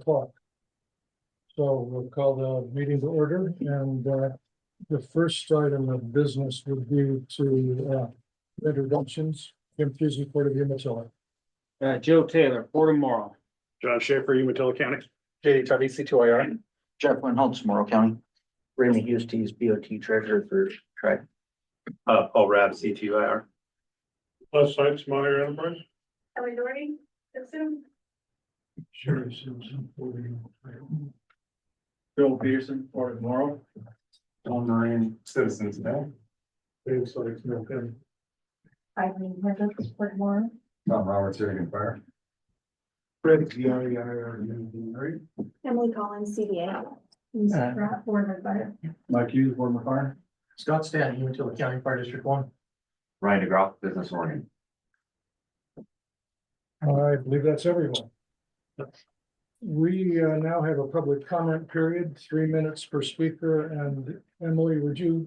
o'clock. So we'll call the meeting to order, and the first item of business would be to introductions. Jim Fusey, Port of Umatilla. Joe Taylor, Port of Morrow. John Schaefer, Umatilla County. JD Tubby, C2IR. Jeff Holtz, Morrow County. Raymond Hustes, BOT Treasurer for Tribe. Paul Rabb, C2IR. Plus Sykes, Meyer Enterprise. Ellie Doherty, Dixon. Sherry Simpson. Bill Peterson, Port of Morrow. All nine citizens now. Dave Sykes, Milton. Eileen Hendricks, Port Moore. Tom Roberts, Oregon Fire. Fred Gianni, Emily Collins, CDA. He's Board of Fire. Mike Hughes, Port of Fire. Scott Stanton, Umatilla County Fire District 1. Ryan DeGroff, Business Oregon. I believe that's everyone. We now have a public comment period, 3 minutes per speaker, and Emily, would you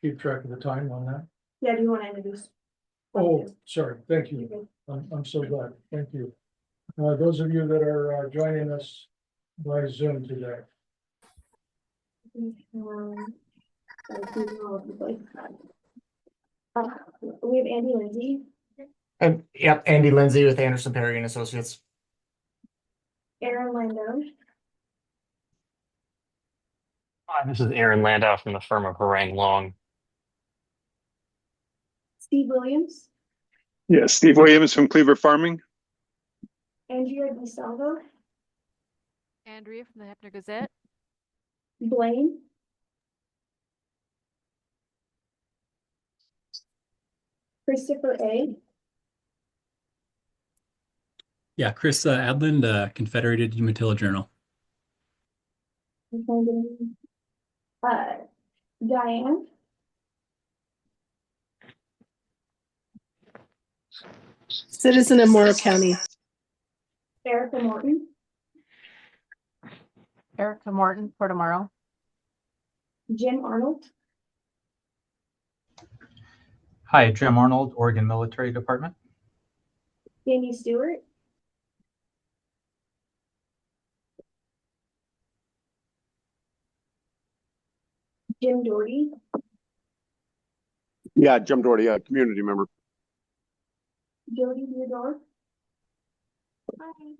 keep track of the time on that? Yeah, do you want to introduce? Oh, sorry, thank you. I'm so glad, thank you. Those of you that are joining us by Zoom today. We have Andy Lindsay, Yep, Andy Lindsay with Anderson Perry and Associates. Aaron Lando, Hi, this is Aaron Landau from the firm of Harang Long. Steve Williams, Yes, Steve Williams from Cleaver Farming. Andrea DeSalvo, Andrea from the Hefner Gazette. Blaine, Christopher A. Yeah, Chris Adland, Confederated Umatilla Journal. Diane, Citizen of Morrow County. Erica Morton, Erica Morton, Port of Morrow. Jim Arnold, Hi, Jim Arnold, Oregon Military Department. Danny Stewart, Jim Doherty, Yeah, Jim Doherty, a community member. Jody Deardorff.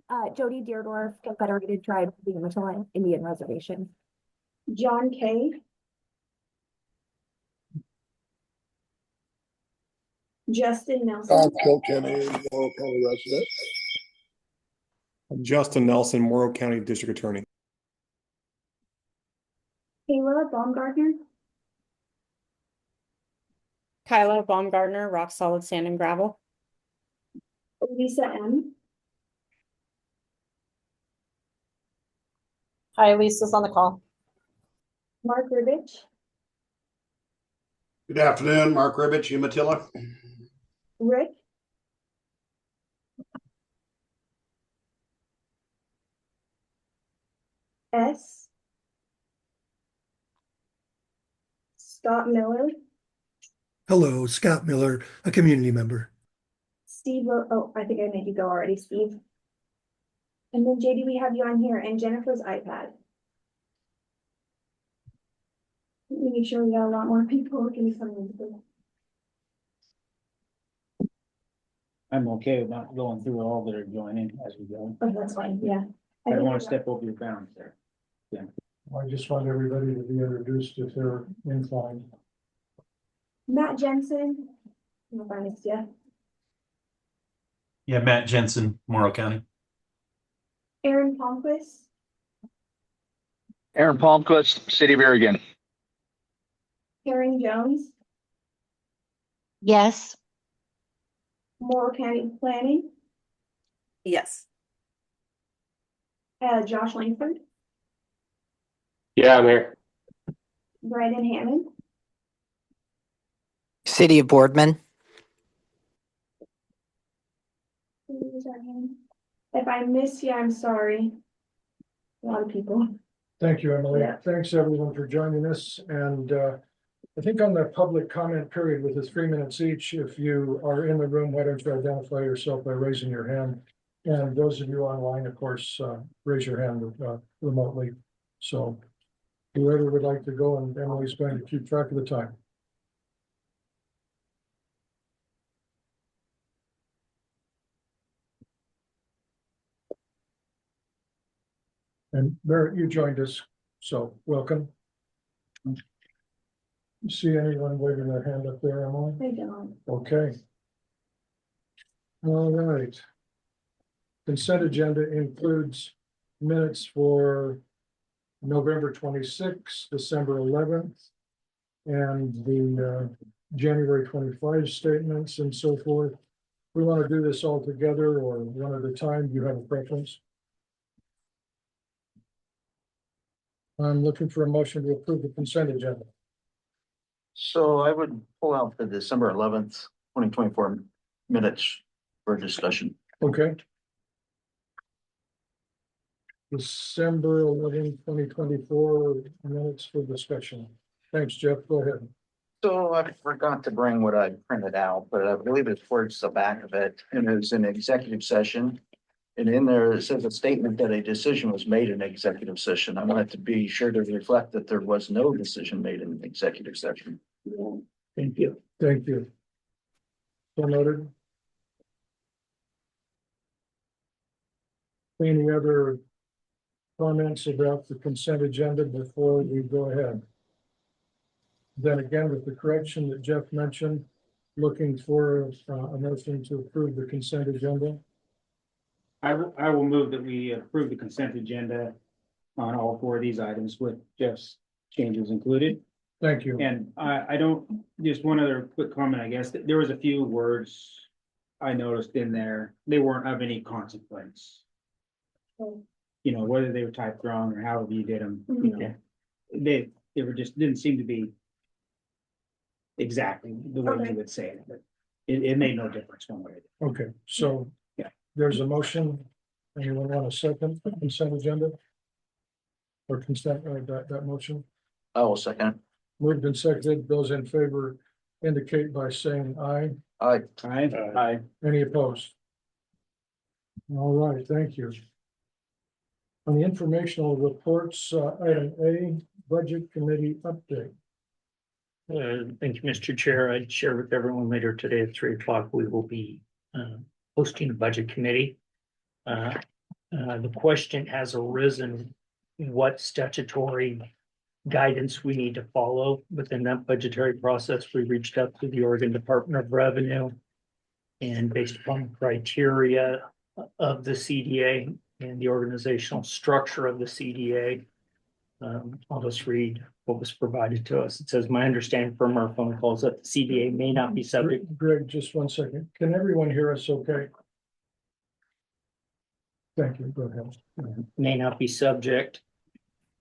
Hi, Jody Deardorff, Confederated Tribe of the Umatilla Indian Reservation. John Kay, Justin Nelson, Kilkenny, Morrow County resident. Justin Nelson, Morrow County District Attorney. Kayla Baumgartner, Kyla Baumgartner, Rock Solid Sand and Gravel. Lisa M, Hi, Lisa's on the call. Mark Ribich, Good afternoon, Mark Ribich, Umatilla. Rick, S, Scott Miller, Hello, Scott Miller, a community member. Steve, oh, I think I made you go already, Steve. And then JD, we have you on here, and Jennifer's iPad. Let me make sure we got a lot more people looking to come in. I'm okay with not going through all that are joining as we go. Oh, that's fine, yeah. I don't want to step over your bounds there. I just want everybody to be introduced if they're inclined. Matt Jensen, I don't know if I missed you. Yeah, Matt Jensen, Morrow County. Aaron Palmquist, Aaron Palmquist, City of Oregon. Karen Jones, Yes. Morrow County Planning, Yes. Josh Langford, Yeah, I'm here. Brandon Hammond, City of Boardman. if I miss you, I'm sorry. A lot of people. Thank you, Emily. Yeah. Thanks, everyone, for joining us. And I think on the public comment period with the 3 minutes each, if you are in the room, why don't you identify yourself by raising your hand? And those of you online, of course, raise your hand remotely. So whoever would like to go, and Emily's going to keep track of the time. And Barrett, you joined us, so welcome. See anyone waving their hand up there, Emily? I don't. Okay. All right. Consent agenda includes minutes for November 26th, December 11th, and the January 25 statements and so forth. We want to do this all together or one at a time. Do you have a preference? I'm looking for a motion to approve the consent agenda. So I would pull out the December 11th, 2024 minutes for discussion. Okay. December 11, 2024 minutes for discussion. Thanks, Jeff. Go ahead. So I forgot to bring what I printed out, but I believe it's towards the back of it, and it's an executive session. And in there, it says a statement that a decision was made in executive session. I wanted to be sure to reflect that there was no decision made in the executive session. Thank you. Thank you. So noted. Any other comments about the consent agenda before we go ahead? Then again, with the correction that Jeff mentioned, looking for a motion to approve the consent agenda. I will move that we approve the consent agenda on all four of these items with Jeff's changes included. Thank you. And I don't, just one other quick comment, I guess, there was a few words I noticed in there, they weren't of any consequence. You know, whether they were typed wrong or however you did them, you know, they were just, didn't seem to be exactly the way you would say it, but it made no difference one way. Okay, so yeah, there's a motion. Anyone want a second consent agenda? Or consent, that motion? I will second. Moved and seconded. Those in favor indicate by saying aye. Aye. Aye. Any opposed? All right, thank you. On the informational reports, item A, budget committee update. Thank you, Mr. Chair. I'd share with everyone later today at 3 o'clock, we will be hosting a budget committee. The question has arisen, what statutory guidance we need to follow within that budgetary process. We reached out to the Oregon Department of Revenue, and based upon the criteria of the CDA and the organizational structure of the CDA, I'll just read what was provided to us. It says, my understanding from our phone calls that the CDA may not be subject. Greg, just 1 second. Can everyone hear us okay? Thank you. Go ahead. May not be subject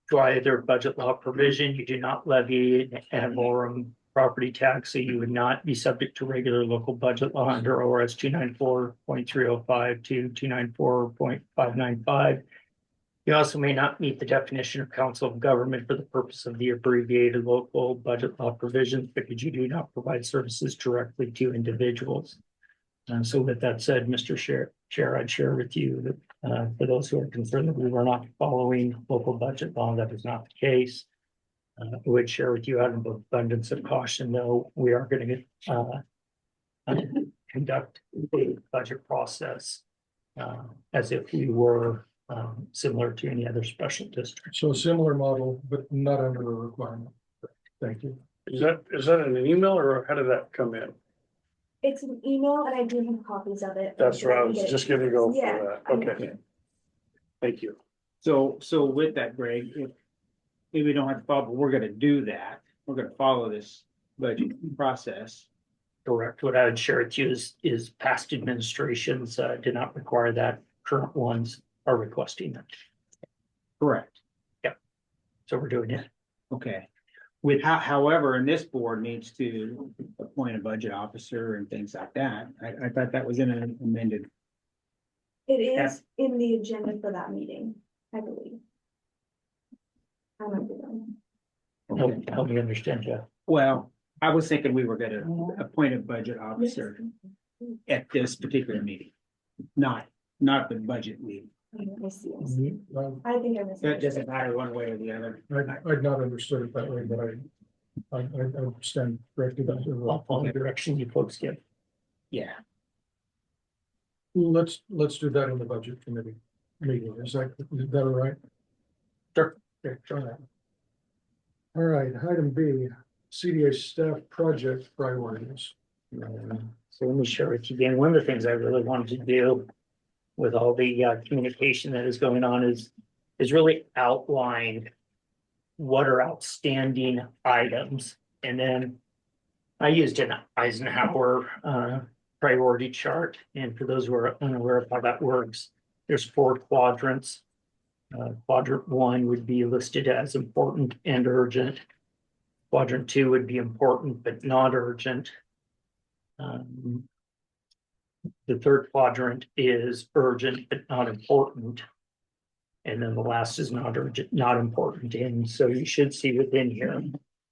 to either budget law provision. You do not levy an ad valorem property tax, so you would not be subject to regular local budget law under ORS 294.305 to 294.595. You also may not meet the definition of council of government for the purpose of the abbreviated local budget law provisions because you do not provide services directly to individuals. And so with that said, Mr. Chair, I'd share with you that for those who are concerned that we were not following local budget law, that is not the case. I would share with you out of abundance of caution, though, we are going to conduct a budget process as if we were similar to any other special district. So a similar model, but not under a requirement. Thank you. Is that in an email or how did that come in? It's an email and I do have copies of it. That's what I was just gonna go for Yeah. that. Okay. Thank you. So with that, Greg, if maybe we don't have to follow, but we're gonna do that. We're gonna follow this budget process. Correct. What I would share with you is past administrations did not require that. Current ones are requesting that. Correct. Yeah. So we're doing it. Okay. With however, and this board needs to appoint a budget officer and things like that. I thought that was in an amended. It is in the agenda for that meeting, I believe. I might be wrong. Help me understand, Jeff. Well, I was thinking we were gonna appoint a budget officer at this particular meeting, not not the budget lead. I see. I think I missed. It doesn't matter one way or the other. I'd not understood it that way, but I understand correctly. I'll follow the direction you folks give. Yeah. Let's do that in the budget committee meeting. Is that all right? Sure. Okay, try that. All right, item B, CDA staff project priorities. So let me share with you again, one of the things I really wanted to do with all the communication that is going on is really outline what are outstanding items. And then I used an Eisenhower priority chart. And for those who are unaware of how that works, there's 4 quadrants. Quadrant 1 would be listed as important and urgent. Quadrant 2 would be important but not urgent. The 3rd quadrant is urgent but not important. And then the last is not urgent, not important. And so you should see within here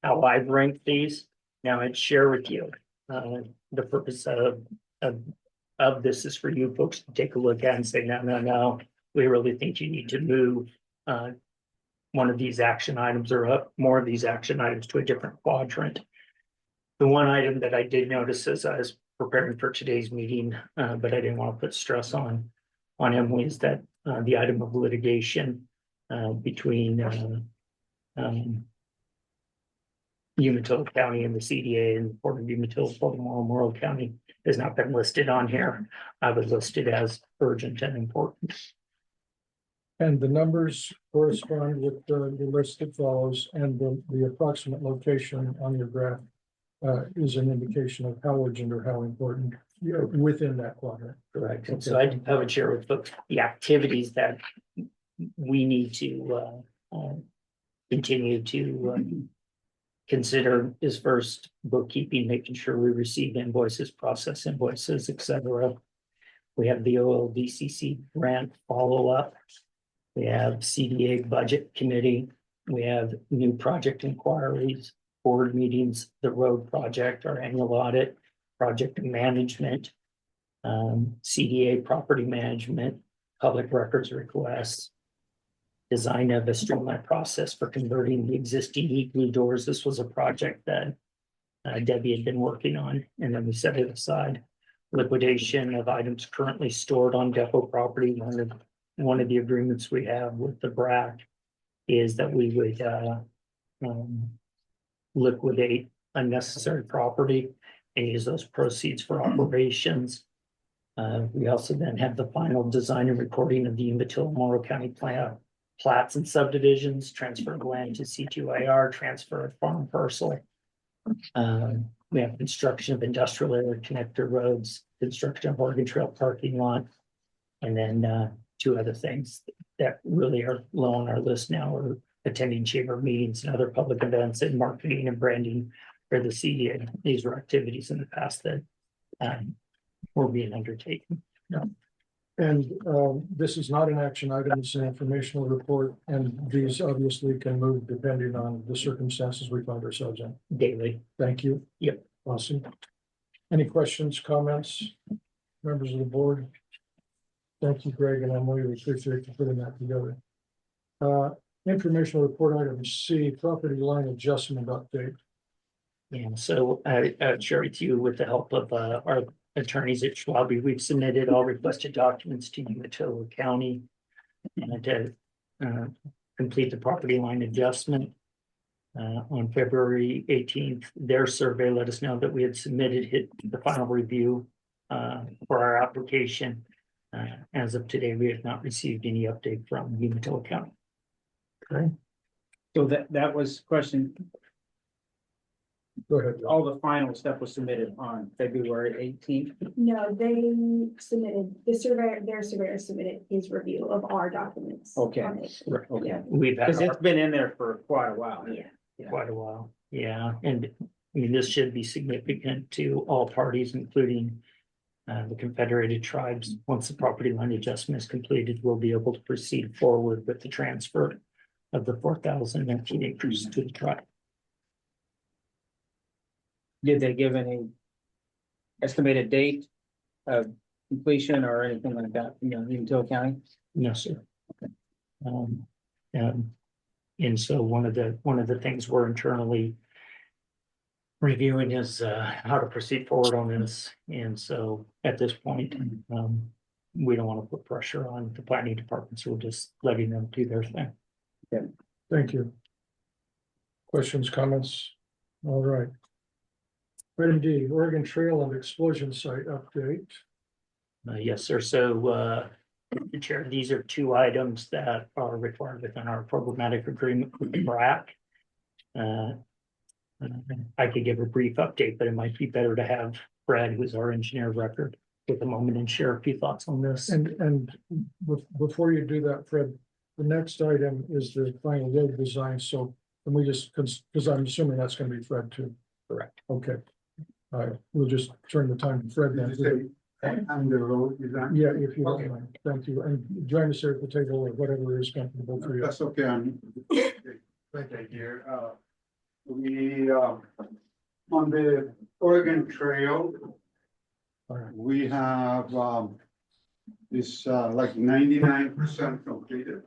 how I've ranked these. Now I'd share with you. The purpose of this is for you folks to take a look at and say, no, we really think you need to move one of these action items or up more of these action items to a different quadrant. The one item that I did notice as I was preparing for today's meeting, but I didn't want to put stress on Emily, is that the item of litigation between Umatilla County and the CDA and the Port of Umatilla, Baltimore, Morrow County has not been listed on here. I was listed as urgent and important. And the numbers correspond with the list that follows, and the approximate location on your graph is an indication of how urgent or how important within that quadrant. Correct. And so I would share with folks the activities that we need to continue to consider is first bookkeeping, making sure we receive invoices, process invoices, etc. We have the OLDCC grant follow-up. We have CDA budget committee. We have new project inquiries, board meetings, the road project, our annual audit, project management, CDA property management, public records requests, design of a streamlined process for converting the existing igloo doors. This was a project that Debbie had been working on, and then we set it aside. Liquidation of items currently stored on depot property. One of the agreements we have with the BRAC is that we would liquidate unnecessary property and use those proceeds for operations. We also then have the final design and recording of the Umatilla Morrow County plats and subdivisions, transfer of land to C2IR, transfer of farm parcel. We have construction of industrial area connector roads, construction of Oregon Trail parking lot, and then 2 other things that really are low on our list now are attending chamber meetings and other public events and marketing and branding for the CDA. These were activities in the past that were being undertaken. And this is not an action item, it's an informational report, and these obviously can move depending on the circumstances we find ourselves in. Daily. Thank you. Yep. Awesome. Any questions, comments, members of the board? Thank you, Greg and Emily. We appreciate you putting that together. Informational report item C, property line adjustment update. Yeah, so I share with you with the help of our attorneys at Schwab, we've submitted all requested documents to Umatilla County to complete the property line adjustment. On February 18th, their survey let us know that we had submitted the final review for our application. As of today, we have not received any update from Umatilla County. Okay. So that was question. Go ahead. All the final stuff was submitted on February 18th. No, they submitted, their surveyor submitted his review of our documents. Okay. Right. Okay. Yeah. We've had Because it's been in there for quite a while. Yeah. quite a while. Yeah, and I mean, this should be significant to all parties, including the Confederated Tribes. Once the property line adjustment is completed, we'll be able to proceed forward with the transfer of the 4,019 acres to the tribe. Did they give any estimated date of completion or anything like that, you know, Umatilla County? No, sir. Um, um, and so one of the things we're internally reviewing is how to proceed forward on this. And so at this point, we don't want to put pressure on the planning department, so we're just letting them do their thing. Thank you. Questions, comments? All right. Item D, Oregon Trail and Explosion Site update. Yes, sir. So, Chair, these are two items that are required within our programmatic agreement with BRAC. I could give a brief update, but it might be better to have Brad, who's our engineer of record, take a moment and share a few thoughts on this. And before you do that, Fred, the next item is the final road design. So can we just, because I'm assuming that's going to be Fred too. Correct. Okay. All right, we'll just turn the time to Fred then. And the road design? Yeah, if you don't mind. Thank you. And join us here at the table or whatever is comfortable for you. That's okay. Right here. We, on the Oregon Trail, All right. we have, this, like 99% completed.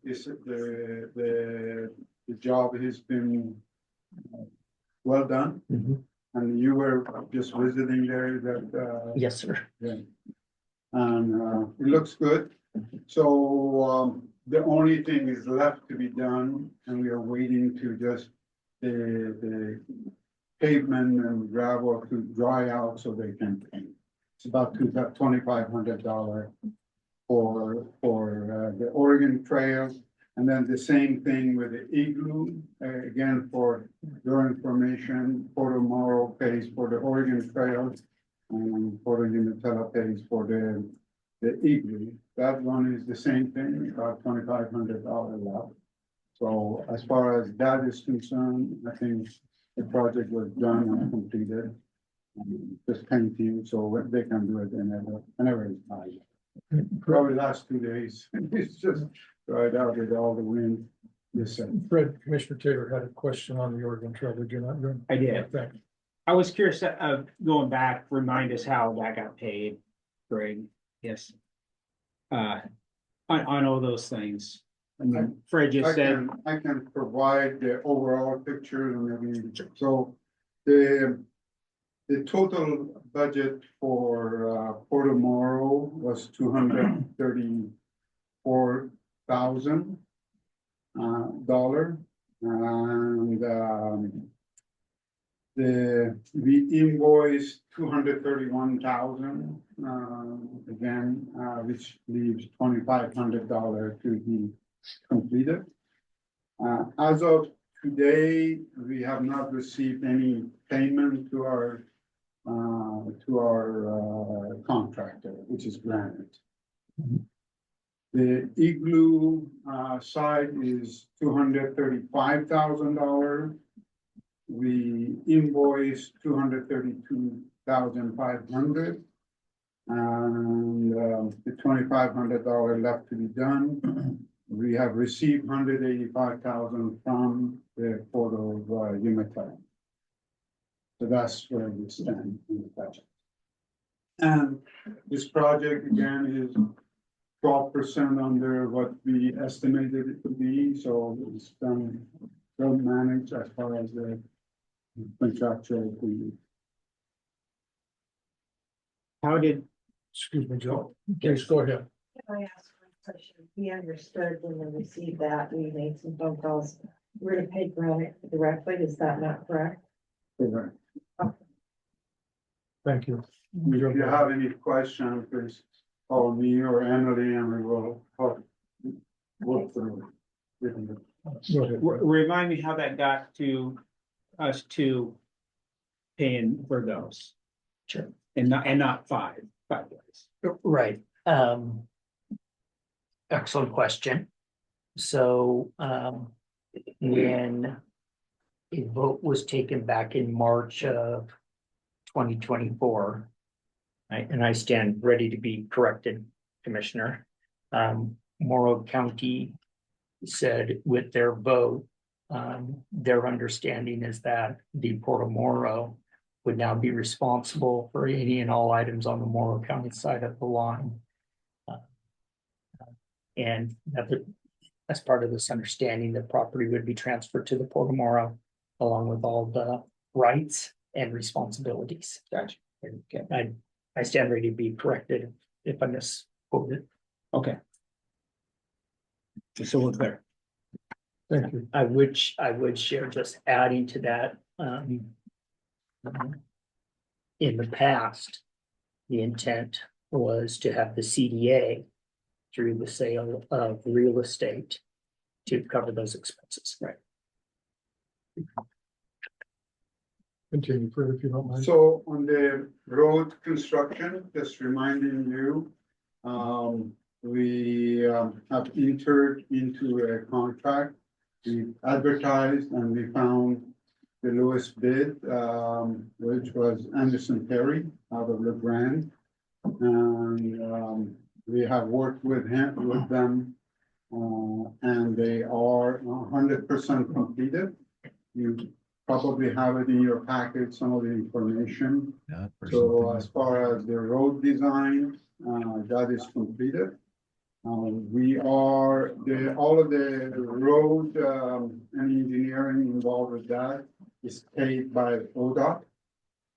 This, the job has been well done. Mhm. And you were just visiting there that, Yes, sir. yeah. And, it looks good. So, the only thing is left to be done, and we are waiting to just the pavement and gravel to dry out so they can paint. It's about $2,500 for the Oregon Trail. And then the same thing with the igloo, again, for your information, Port Morrow pays for the Oregon Trail. And Port Umatilla pays for the igloo. That one is the same thing, about $2,500 left. So as far as that is concerned, I think the project was done and completed. Just painting, so they can do it whenever it's nice. Probably last 2 days, it's just right out with all the wind. Yes, sir. Fred, Commissioner Taylor had a question on the Oregon Trail. Did you not? I did. Thanks. I was curious, going back, remind us how that got paid, Greg, yes. On all those things. I mean, Fred just said, I can provide the overall picture and maybe, so the total budget for Port Morrow was $234,000. And we invoiced 231,000, again, which leaves $2,500 to be completed. As of today, we have not received any payment to our contractor, which is Granite. The igloo side is $235,000. We invoiced $232,500. And the $2,500 left to be done. We have received $185,000 from the Port of Umatilla. So that's where we stand in the budget. And this project again is 12% under what we estimated it to be, so it's done well managed as far as the contractual agreement. how did, Excuse me, Joe. Please go ahead. Can I ask one question? We understood when we received that, we made some phone calls. We're to pay Granite directly, is that not correct? Correct. Thank you. If you have any questions, please call me or Emily and we will work through it. Go ahead. remind me how that got to us to paying for those? Sure. And not five days. Right. Excellent question. So, when a vote was taken back in March of 2024, and I stand ready to be corrected, Commissioner, Morrow County said with their vote, their understanding is that the Port of Morrow would now be responsible for any and all items on the Morrow County side of the line. And as part of this understanding, the property would be transferred to the Port of Morrow along with all the rights and responsibilities. Gotcha. And I stand ready to be corrected if I misquoted. Okay. Just so we're clear. Thank you. I would share, just adding to that, in the past, the intent was to have the CDA through the sale of real estate to cover those expenses. Right. Continue, Fred, if you don't mind. So on the road construction, just reminding you, we have entered into a contract. We advertised and we found the lowest bid, which was Anderson Perry out of LeGrand. And we have worked with them, and they are 100% completed. You probably have it in your package, some of the information. So as far as the road design, that is completed. We are, all of the road and engineering involved with that is paid by ODOT.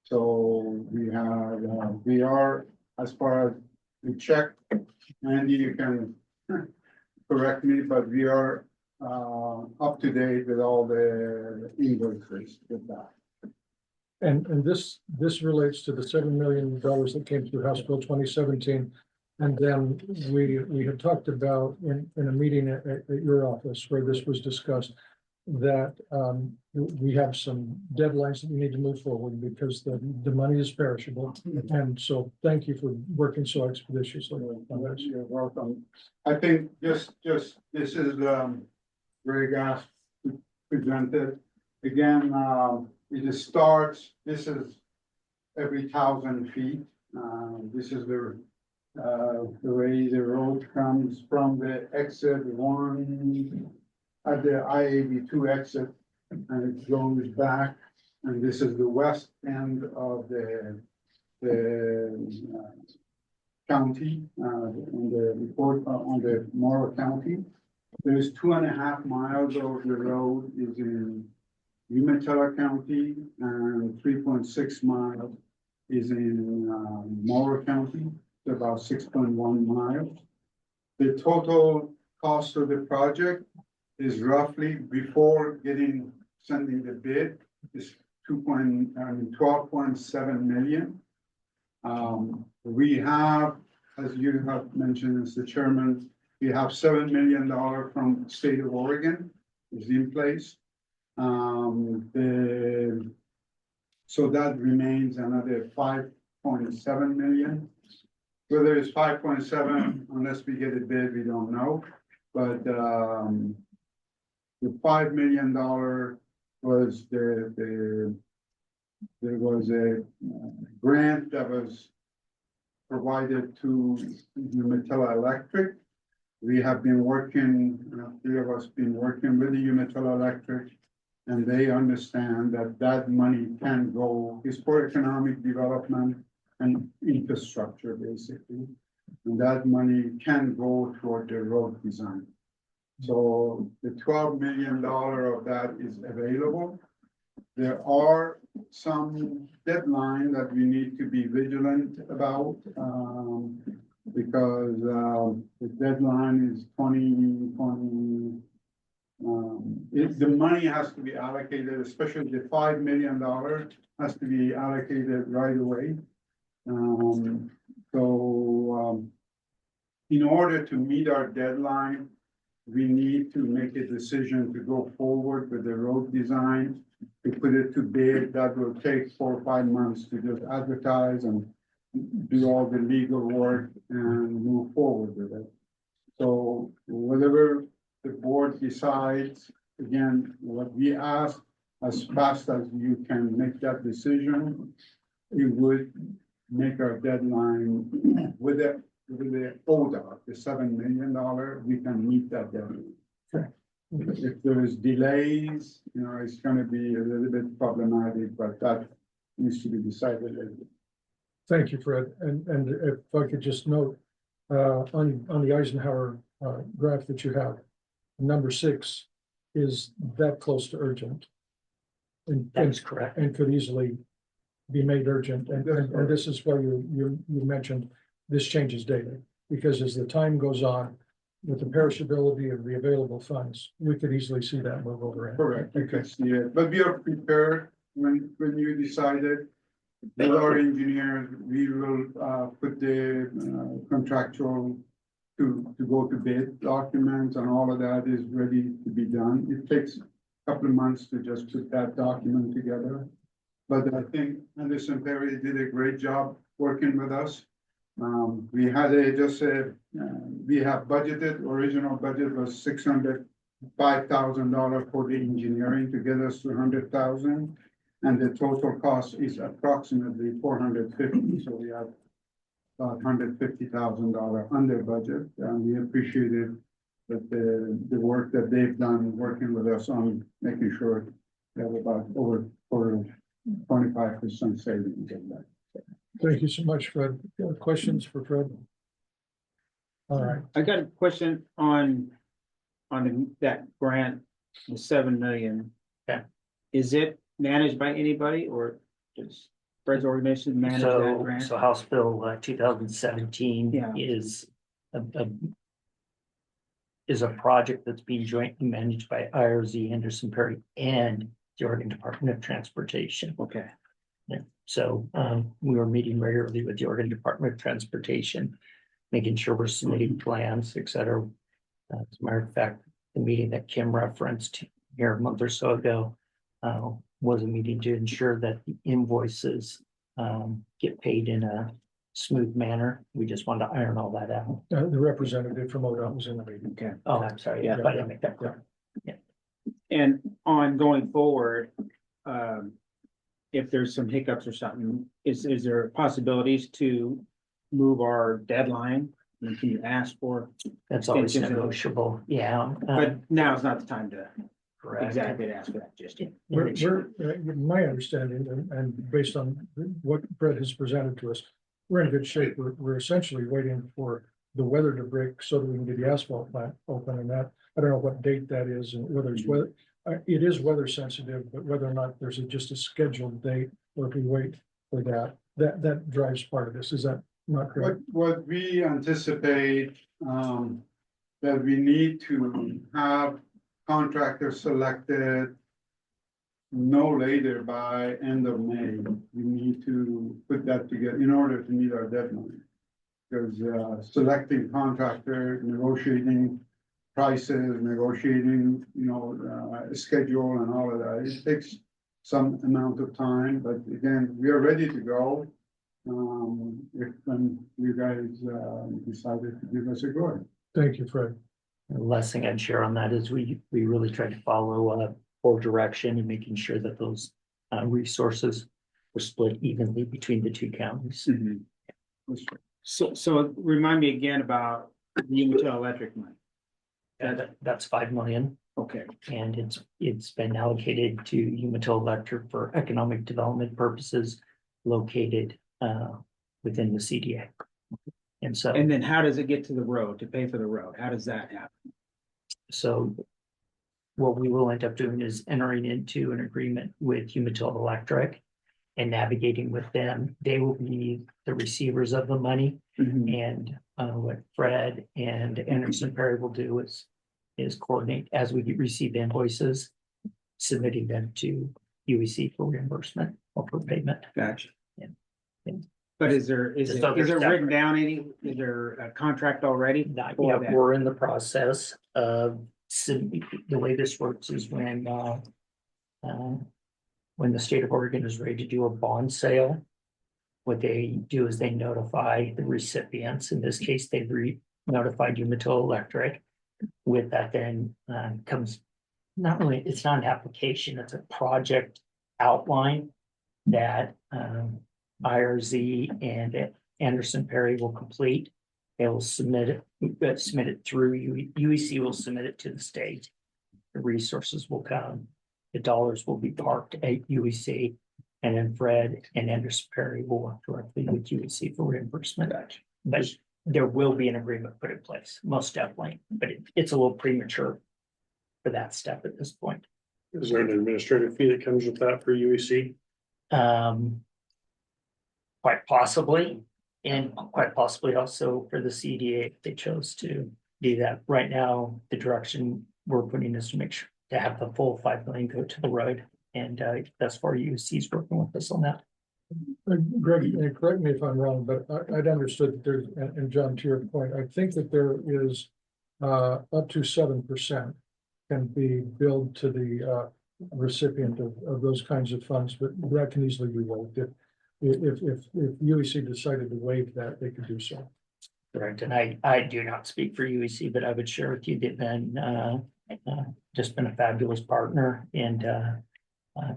So we are, as far as we check, Andy, you can correct me, but we are up to date with all the invoices with that. And this relates to the $7 million that came through House Bill 2017. And then we had talked about in a meeting at your office where this was discussed, that we have some deadlines that we need to move forward because the money is perishable. And so thank you for working so expeditiously on this. You're welcome. I think just this is Greg asked presented. Again, it starts, this is every 1,000 feet. This is the way the road comes from the exit one at the I-82 exit, and it goes back, and this is the west end of the county, on the report on the Morrow County. There's 2.5 miles of the road is in Umatilla County, and 3.6 miles is in Morrow County, about 6.1 miles. The total cost of the project is roughly, before sending the bid, is 12.7 million. We have, as you have mentioned, Mr. Chairman, we have $7 million from the state of Oregon is in place. So that remains another 5.7 million. Whether it's 5.7, unless we get a bid, we don't know. But the $5 million was there was a grant that was provided to Umatilla Electric. We have been working, three of us been working with the Umatilla Electric, and they understand that money can go, is for economic development and infrastructure, basically. And that money can go toward the road design. So the $12 million of that is available. There are some deadlines that we need to be vigilant about, because the deadline is 2020. The money has to be allocated, especially the $5 million has to be allocated right away. In order to meet our deadline, we need to make a decision to go forward with the road design, to put it to bid. That will take 4 or 5 months to just advertise and do all the legal work and move forward with it. So whatever the board decides, again, what we ask, as fast as you can make that decision, we would make our deadline with the ODOT, the $7 million, we can meet that deadline. Okay. If there is delays, it's gonna be a little bit problematic, but that needs to be decided. Thank you, Fred. And if I could just note, on the Eisenhower, graph that you have, number 6 is that close to urgent. That's correct. And could easily be made urgent. And this is why you mentioned this changes daily. Because as the time goes on, with the perishability of the available funds, we could easily see that move over. Correct, you can see it, but we are prepared when you decided. With our engineers, we will put the contractual to go to bid documents, and all of that is ready to be done. It takes a couple of months to just put that document together. But I think Anderson Perry did a great job working with us. We had we have budgeted, original budget was $605,000 for the engineering to get us to 100,000. And the total cost is approximately 450, so we have about $150,000 under budget. And we appreciated that the work that they've done working with us on making sure we have about over 25% savings in that. Thank you so much, Fred. Questions for Fred? All right. I got a question on that grant, the 7 million. Yeah. Is it managed by anybody or does Fred's organization manage that grant? So House Bill 2017 Yeah. is a project that's being jointly managed by IRZ, Anderson Perry, and the Oregon Department of Transportation. Okay. Yeah. So we were meeting regularly with the Oregon Department of Transportation, making sure we're submitting plans, et cetera. As a matter of fact, the meeting that Kim referenced here a month or so ago was a meeting to ensure that the invoices get paid in a smooth manner. We just wanted to iron all that out. The representative from ODOT was in the meeting. Okay. Oh, I'm sorry. Yeah, but I didn't make that clear. And on going forward, if there's some hiccups or something, is there possibilities to move our deadline? I mean, can you ask for? That's always extensions? negotiable. Yeah. But now is not the time to Correct. exactly ask for that just yet. My understanding, and based on what Fred has presented to us, we're in good shape. We're essentially waiting for the weather to break so that we can get the asphalt plant open, and that, I don't know what date that is and whether it's weather. It is weather sensitive, but whether or not there's just a scheduled date or if we wait for that drives part of this. Is that not correct? What we anticipate, that we need to have contractors selected no later by end of May. We need to put that together in order to meet our deadline. Because selecting contractor, negotiating prices, negotiating, a schedule and all of that, it takes some amount of time, but again, we are ready to go. If when you guys decided to give us a go. Thank you, Fred. The last thing I'd share on that is we really try to follow board direction and making sure that those resources were split evenly between the two counties. Mm-hmm. So remind me again about the Umatilla Electric money. That's 5 million. Okay. And it's been allocated to Umatilla Electric for economic development purposes located within the CDA. And then how does it get to the road, to pay for the road? How does that happen? So what we will end up doing is entering into an agreement with Umatilla Electric and navigating with them. They will be the receivers of the money. Mm-hmm. And what Fred and Anderson Perry will do is coordinate as we receive invoices, submitting them to UEC for reimbursement or for payment. Gotcha. Yeah. But is there written down is there a contract already? Not yet. We're in the process of the way this works is when the state of Oregon is ready to do a bond sale, what they do is they notify the recipients. In this case, they've notified Umatilla Electric. With that, then comes it's not an application, it's a project outline that IRZ and Anderson Perry will complete. They will submit it through UEC will submit it to the state. The resources will come. The dollars will be parked at UEC. And then Fred and Anderson Perry will work directly with UEC for reimbursement. But there will be an agreement put in place, most definitely, but it's a little premature for that step at this point. Is there an administrative fee that comes with that for UEC? Quite possibly, and quite possibly also for the CDA if they chose to do that. Right now, the direction we're putting is to make sure to have the full 5 million go to the road, and that's why UEC is working with us on that. Greg, correct me if I'm wrong, but I'd understood that there's, and John, to your point, I think that there is up to 7% can be billed to the recipient of those kinds of funds, but that can easily be waived. If UEC decided to waive that, they could do so. Correct, and I do not speak for UEC, but I would share with you they've been just been a fabulous partner, and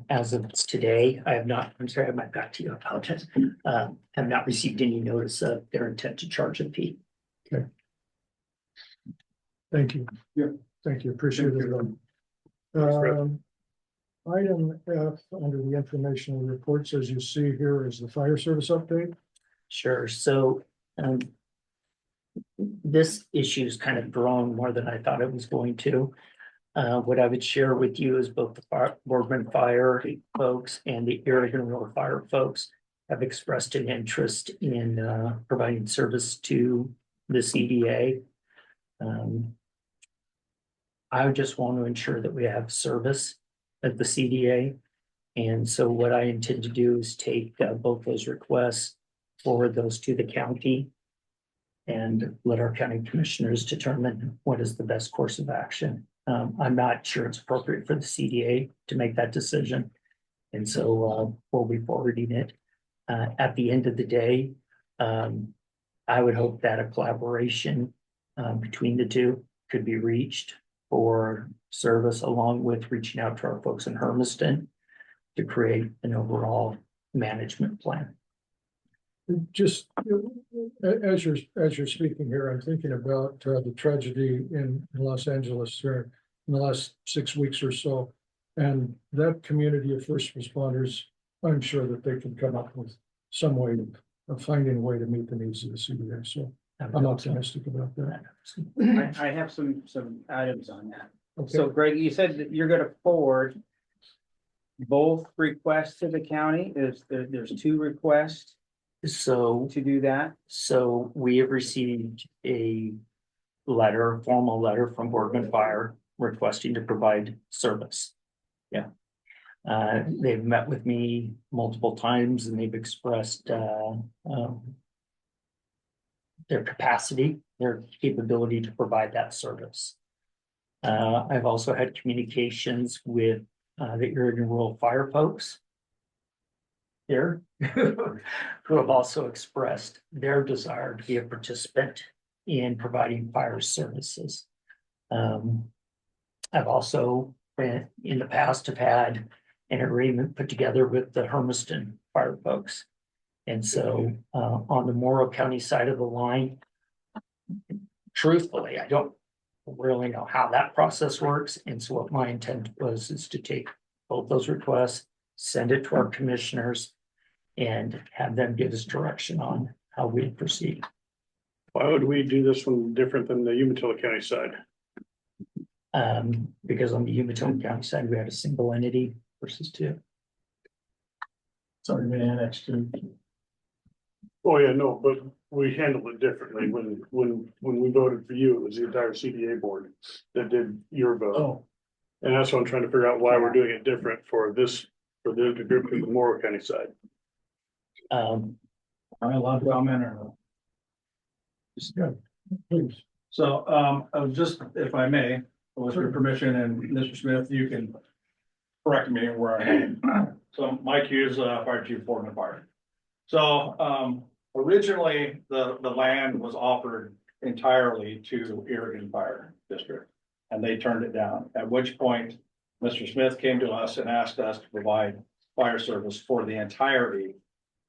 as of today, I have not, I'm sorry, I might back to you, I apologize. Have not received any notice of their intent to charge a fee. Okay. Thank you. Yeah. Thank you, appreciate it. Item F under the informational reports, as you see here, is the fire service update. Sure, so this issue is kind of grown more than I thought it was going to. What I would share with you is both the Boardman Fire folks and the Oregon Rural Fire folks have expressed an interest in providing service to the CDA. I just want to ensure that we have service at the CDA. And so what I intend to do is take both those requests, forward those to the county, and let our county commissioners determine what is the best course of action. I'm not sure it's appropriate for the CDA to make that decision. And so we'll be forwarding it. At the end of the day, I would hope that a collaboration between the two could be reached for service, along with reaching out to our folks in Hermiston to create an overall management plan. Just as you're speaking here, I'm thinking about the tragedy in Los Angeles in the last 6 weeks or so. And that community of first responders, I'm sure that they can come up with some way of finding a way to meet the needs of the CDA. So I'm optimistic about that. I have some items on that. Okay. So Greg, you said that you're gonna forward both requests to the county. There's 2 requests So to do that. So we have received a formal letter from Boardman Fire requesting to provide service. Yeah. They've met with me multiple times and they've expressed their capacity, their capability to provide that service. I've also had communications with the Oregon Rural Fire folks here who have also expressed their desire to be a participant in providing fire services. I've also in the past have had an agreement put together with the Hermiston fire folks. And so on the Morrow County side of the line, truthfully, I don't really know how that process works. And so what my intent is to take both those requests, send it to our commissioners, and have them give us direction on how we proceed. Why would we do this one different than the Umatilla County side? Because on the Umatilla County side, we had a single entity versus 2. Sorry, man, next to. Oh, yeah, no, but we handled it differently. When we voted for you, it was the entire CDA board that did your vote. Oh. And that's what I'm trying to figure out why we're doing it different for the group in the Morrow County side. Am I allowed to comment or no? Yeah, please. So, I was just, if I may, with your permission, and Mr. Smith, you can correct me where I am. So Mike Hughes, Fire Chief, Boardman Fire. So, originally, the land was offered entirely to Oregon Fire District, and they turned it down, at which point Mr. Smith came to us and asked us to provide fire service for the entirety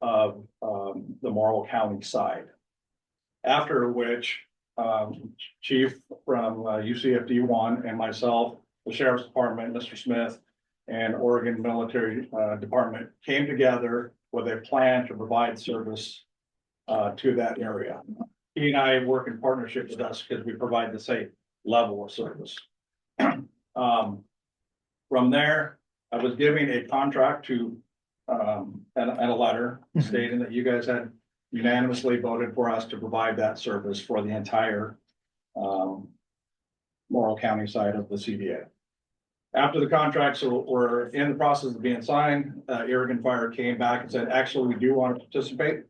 of the Morrow County side. After which Chief from UCFD1 and myself, the Sheriff's Department, Mr. Smith, and Oregon Military Department came together with a plan to provide service to that area. He and I work in partnership with us because we provide the same level of service. From there, I was giving a contract to and a letter stating that you guys had unanimously voted for us to provide that service for the entire Morrow County side of the CDA. After the contracts were in the process of being signed, Oregon Fire came back and said, actually, we do want to participate.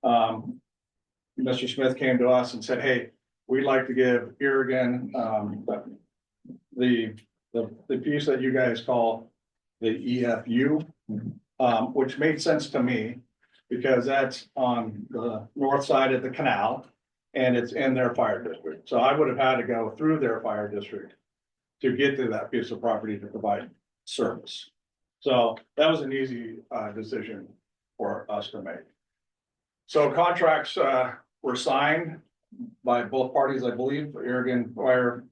Mr. Smith came to us and said, hey, we'd like to give Oregon the piece that you guys call the EFU, which made sense to me because that's on the north side of the canal and it's in their fire district. So I would have had to go through their fire district to get to that piece of property to provide service. So that was an easy decision for us to make. So contracts were signed by both parties, I believe. Oregon Fire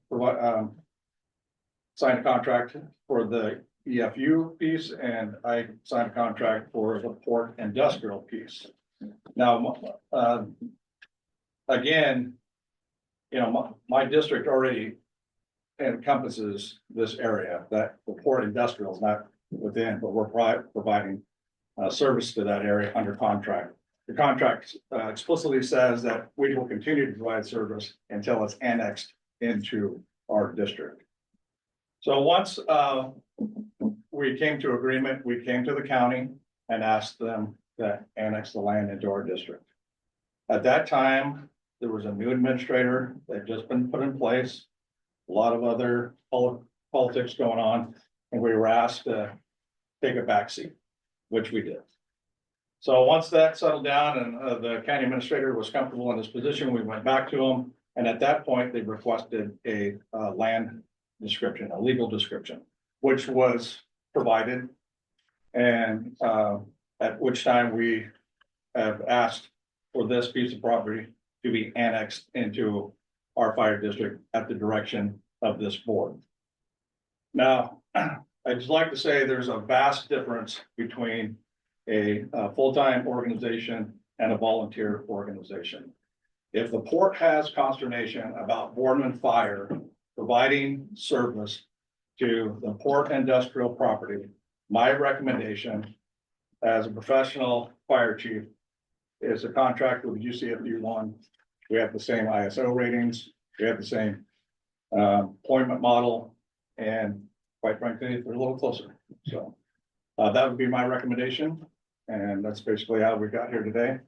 signed a contract for the EFU piece, and I signed a contract for the port industrial piece. Now, again, you know, my district already encompasses this area, that the port industrial is not within, but we're providing service to that area under contract. The contract explicitly says that we will continue to provide service until it's annexed into our district. So once we came to agreement, we came to the county and asked them to annex the land into our district. At that time, there was a new administrator that had just been put in place, a lot of other politics going on, and we were asked to take a backseat, which we did. So once that settled down and the county administrator was comfortable in his position, we went back to him. And at that point, they requested a land description, a legal description, which was provided. And at which time we have asked for this piece of property to be annexed into our fire district at the direction of this board. Now, I'd just like to say there's a vast difference between a full-time organization and a volunteer organization. If the port has consternation about Boardman Fire providing service to the port industrial property, my recommendation as a professional fire chief is a contract with UCFU1. We have the same ISO ratings, we have the same employment model, and quite frankly, we're a little closer. So that would be my recommendation. And that's basically how we got here today.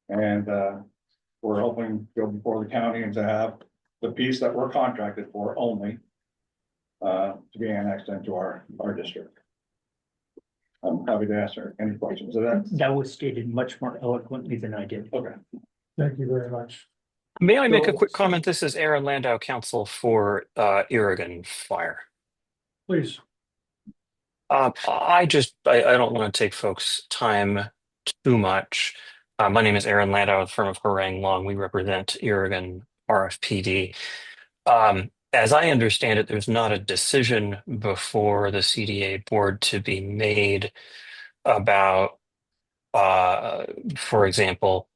And we're hoping to go before the county and to have the piece that we're contracted for only to be annexed into our district. I'm happy to answer any questions of that. That was stated much more eloquently than I did. Okay. Thank you very much. May I make a So- quick comment? This is Aaron Landau, counsel for Oregon Fire. Please. I don't want to take folks' time too much. My name is Aaron Landau with the firm of Harang Long. We represent Oregon RFPD. As I understand it, there's not a decision before the CDA board to be made about, for example,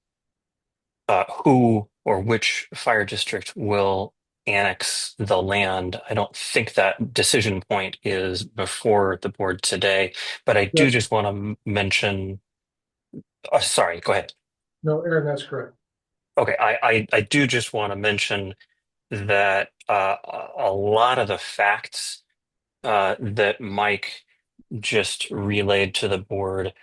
who or which fire district will annex the land. I don't think that decision point is before the board today, but I do just want to mention, sorry, go ahead. No, Aaron, that's correct. Okay, I do just want to mention that a lot of the facts that Mike just relayed to the board,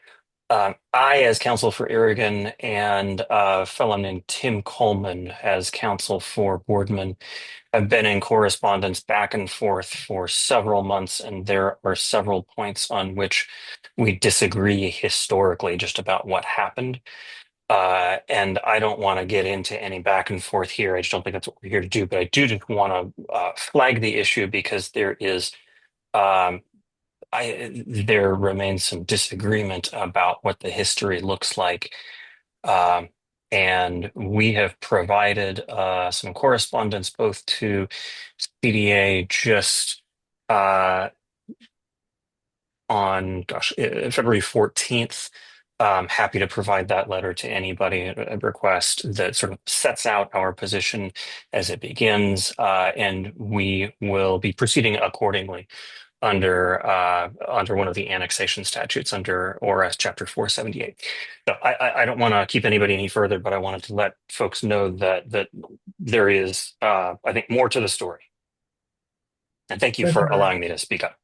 I, as counsel for Oregon, and a fellow named Tim Coleman, as counsel for Boardman, have been in correspondence back and forth for several months, and there are several points on which we disagree historically just about what happened. And I don't want to get into any back and forth here. I just don't think that's what we're here to do. But I do just want to flag the issue because there is, there remains some disagreement about what the history looks like. And we have provided some correspondence both to CDA just on, February 14th. Happy to provide that letter to anybody at request that sort of sets out our position as it begins, and we will be proceeding accordingly under one of the annexation statutes under ORS Chapter 478. So I don't want to keep anybody any further, but I wanted to let folks know that there is I think more to the story. And thank you Thank for you, Mayor. allowing me to speak up.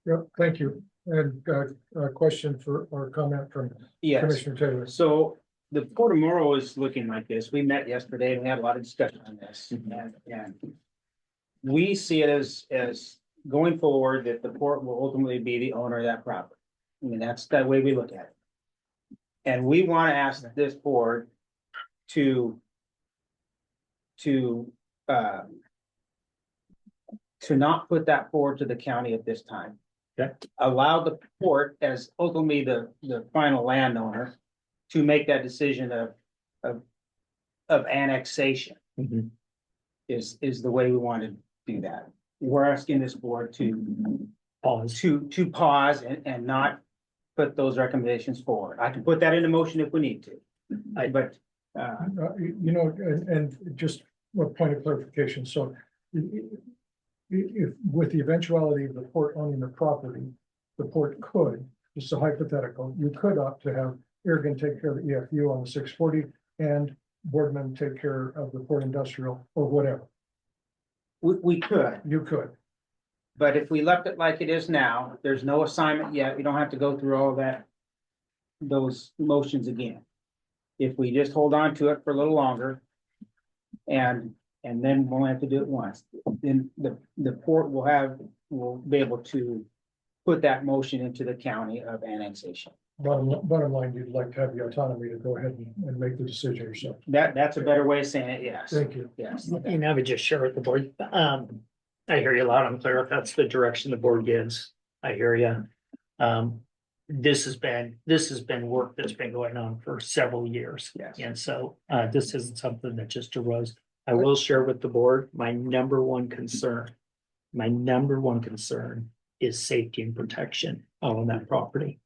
Yep, thank you. And a question for, or comment from Yes, Commissioner Taylor. so the Port of Morrow is looking like this. We met yesterday and we had a lot of discussion on this. And we see it as going forward that the port will ultimately be the owner of that property. I mean, that's the way we look at it. And we want to ask this board to not put that forward to the county at this time. Okay. Allow the port as ultimately the final landowner to make that decision of annexation. Mhm. Is the way we want to do that. We're asking this board to Pause. to pause and not put those recommendations forward. I can put that into motion if we need to. But You know, and just a point of clarification, so if with the eventuality of the port owning the property, the port could, just a hypothetical, you could opt to have Irrigan take care of the EFU on the 640 and Boardman take care of the port industrial or whatever. we could, You could. but if we left it like it is now, there's no assignment yet. We don't have to go through all that, those motions again. If we just hold on to it for a little longer and then we'll have to do it once, then the port will be able to put that motion into the county of annexation. Bottom line, you'd like to have the autonomy to go ahead and make the decision yourself. That's a better way of saying it, yes. Thank you. Yes. And I would just share with the board, I hear you loud and clear. If that's the direction the board gives, I hear you. This has been work that's been going on for several years. Yes. And so, this isn't something that just arose. I will share with the board, my number one concern is safety and protection on that property.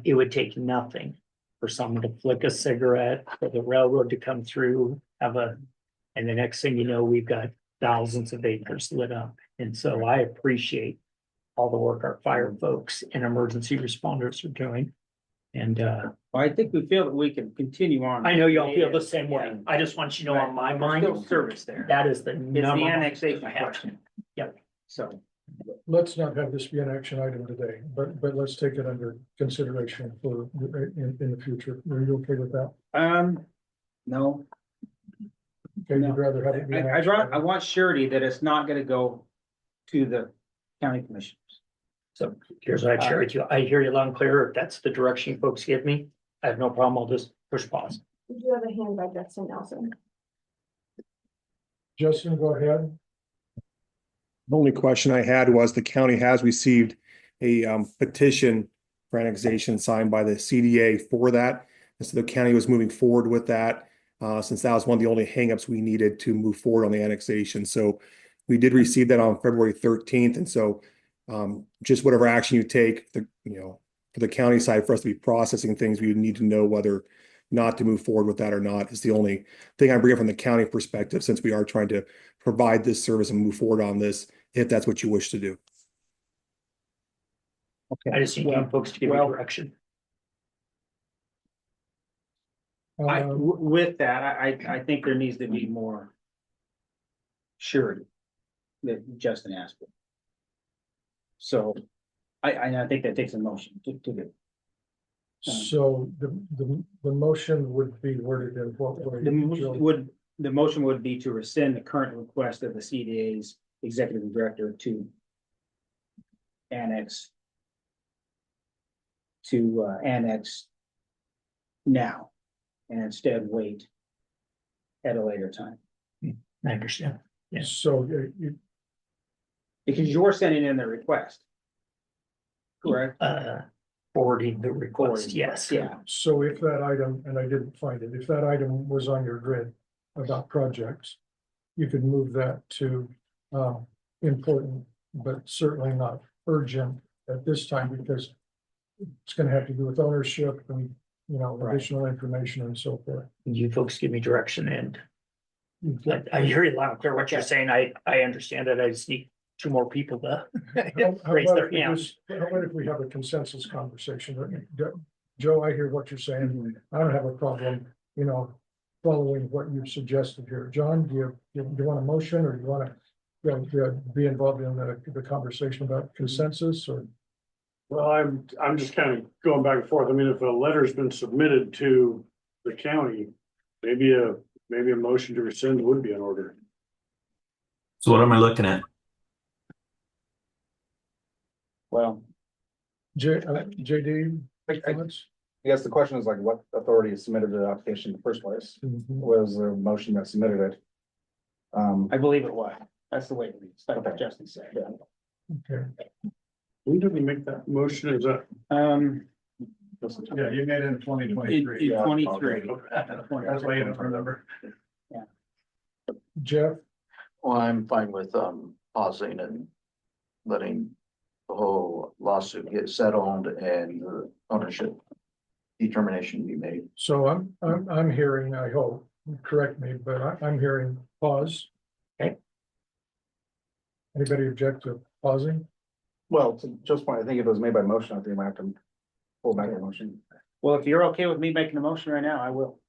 It would take nothing for someone to flick a cigarette, for the railroad to come through, and the next thing you know, we've got thousands of acres lit up. And so I appreciate all the work our fire folks and emergency responders are doing. And I think we feel that we can continue on. I know y'all feel the same way. I just want you to know on my mind, Still service there. that is the It's number the one annexation I have. question. Yep. So, Let's not have this be an action item today, but let's take it under consideration for in the future. Are you okay with that? no, Okay, you'd rather have it be. an action I item. want surety that it's not gonna go to the county commissioners. So here's what I'd share with you. I hear you loud and clear. If that's the direction you folks give me, I have no problem. I'll just push pause. We do have a hand by Justin Nelson. Justin, go ahead. The only question I had was the county has received a petition for annexation signed by the CDA for that. And so the county was moving forward with that since that was one of the only hangups we needed to move forward on the annexation. So we did receive that on February 13th. And so just whatever action you take, for the county side, for us to be processing things, we need to know whether not to move forward with that or not is the only thing I bring up from the county perspective, since we are trying to provide this service and move forward on this, if that's what you wish to do. I just need you folks to give me direction. With that, I think there needs to be more surety that Justin asked for. So I think that takes a motion to do. So the motion would be worded in what way? The motion would be to rescind the current request of the CDA's executive director to annex now and instead wait at a later time. I understand. Yeah. So Because you're sending in the request. Correct? Forwarding the request, yes. Yeah. So if that item, and I didn't find it, if that item was on your grid about projects, you could move that to important, but certainly not urgent at this time because it's gonna have to do with ownership and, you know, Right. additional information and so forth. You folks give me direction and I hear you loud and clear what you're saying. I understand it. I just need two more people to How raise about their if we hands. just- how about if we have a consensus conversation? Joe, I hear what you're saying. I don't have a problem, you know, following what you've suggested here. John, do you want a motion or do you want to be involved in the conversation about consensus or? Well, I'm just kind of going back and forth. I mean, if a letter's been submitted to the county, maybe a motion to rescind would be in order. So what am I looking at? Well, JD? I comments? guess the question is like, what authority submitted the application in the first place? Mhm. Was the motion that submitted it? I believe it was. That's the way it reads. That's what Okay. Justin said. Okay. When did we make that motion? Is that? Yeah, you made it in 2023. In 23. That's why you don't remember. Jeff? Well, I'm fine with pausing and letting the whole lawsuit get settled and the ownership determination be made. So I'm hearing, I hope, correct me, but I'm hearing pause. Okay. Anybody object to pausing? Well, to Joe's point, I think if it was made by motion, I think we might have to pull back the motion. Well, if you're okay with me making a motion right now, I will.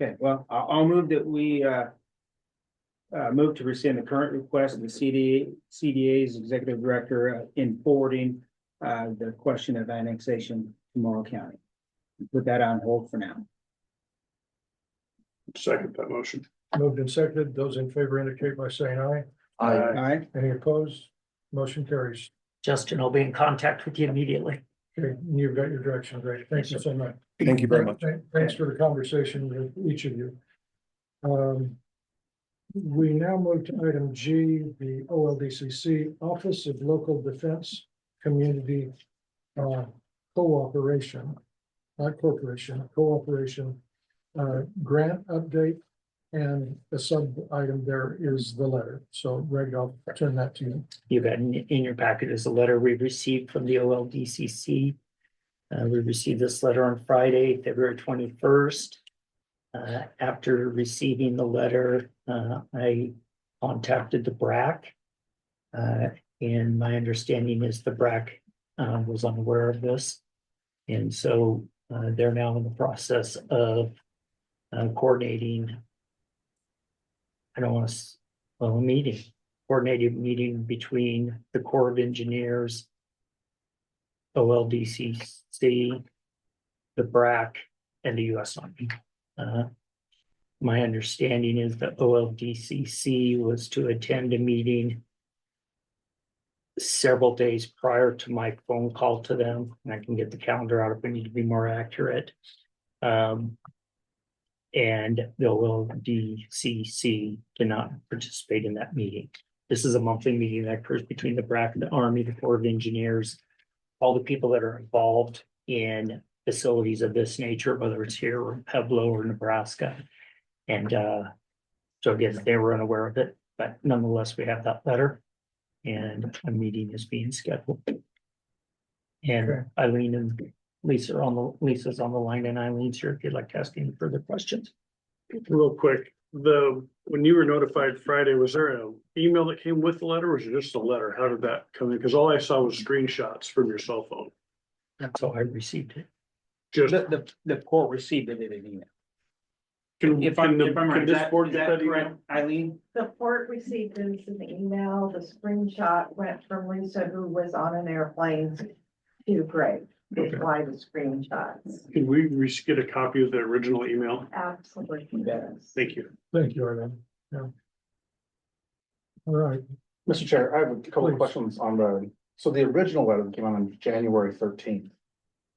Okay, well, I'll move that we move to rescind the current request of the CDA's executive director in forwarding the question of annexation to Morrow County. Put that on hold for now. Second that motion. Moved and seconded. Those in favor indicate by saying aye. Aye. Any opposed? Motion carries. Justin will be in contact with you immediately. Okay, you've got your direction. Great. Thank you so much. Thank you very much. Thanks for the conversation with each of you. We now move to item G, the OLDCC Office of Local Defense Community Cooperation, not corporation, cooperation, grant update. And the sub item there is the letter. So Greg, I'll turn that to you. You got in your packet is a letter we received from the OLDCC. We received this letter on Friday, February 21st. After receiving the letter, I contacted the BRAC. And my understanding is the BRAC was unaware of this. And so they're now in the process of coordinating. I don't want to, coordinated meeting between the Corps of Engineers, OLDCC, the BRAC, and the US Army. My understanding is that OLDCC was to attend a meeting several days prior to my phone call to them, and I can get the calendar out if we need to be more accurate. And the OLDCC did not participate in that meeting. This is a monthly meeting that occurs between the BRAC, the Army, the Corps of Engineers, all the people that are involved in facilities of this nature, whether it's here or Pueblo or Nebraska. And so again, they were unaware of it, but nonetheless, we have that letter and a meeting is being scheduled. And Eileen and Lisa's on the line, and Eileen's here if you'd like to ask any further questions. Real quick, when you were notified Friday, was there an email that came with the letter or was it just a letter? How did that come in? Because all I saw was screenshots from your cell phone. That's how I received it. Just, The court received it in an email. can If I'm right, this is board get that that correct, email? Eileen? The port received this in the email, the screenshot went from Lisa, who was on an airplane, to Greg. Okay. Why the screenshots? Can we get a copy of the original email? Absolutely, yes. Thank you. Thank you, Arlen. Yeah. All right. Mr. Chair, I have a couple Please. of questions on so the original letter that came out on January 13th.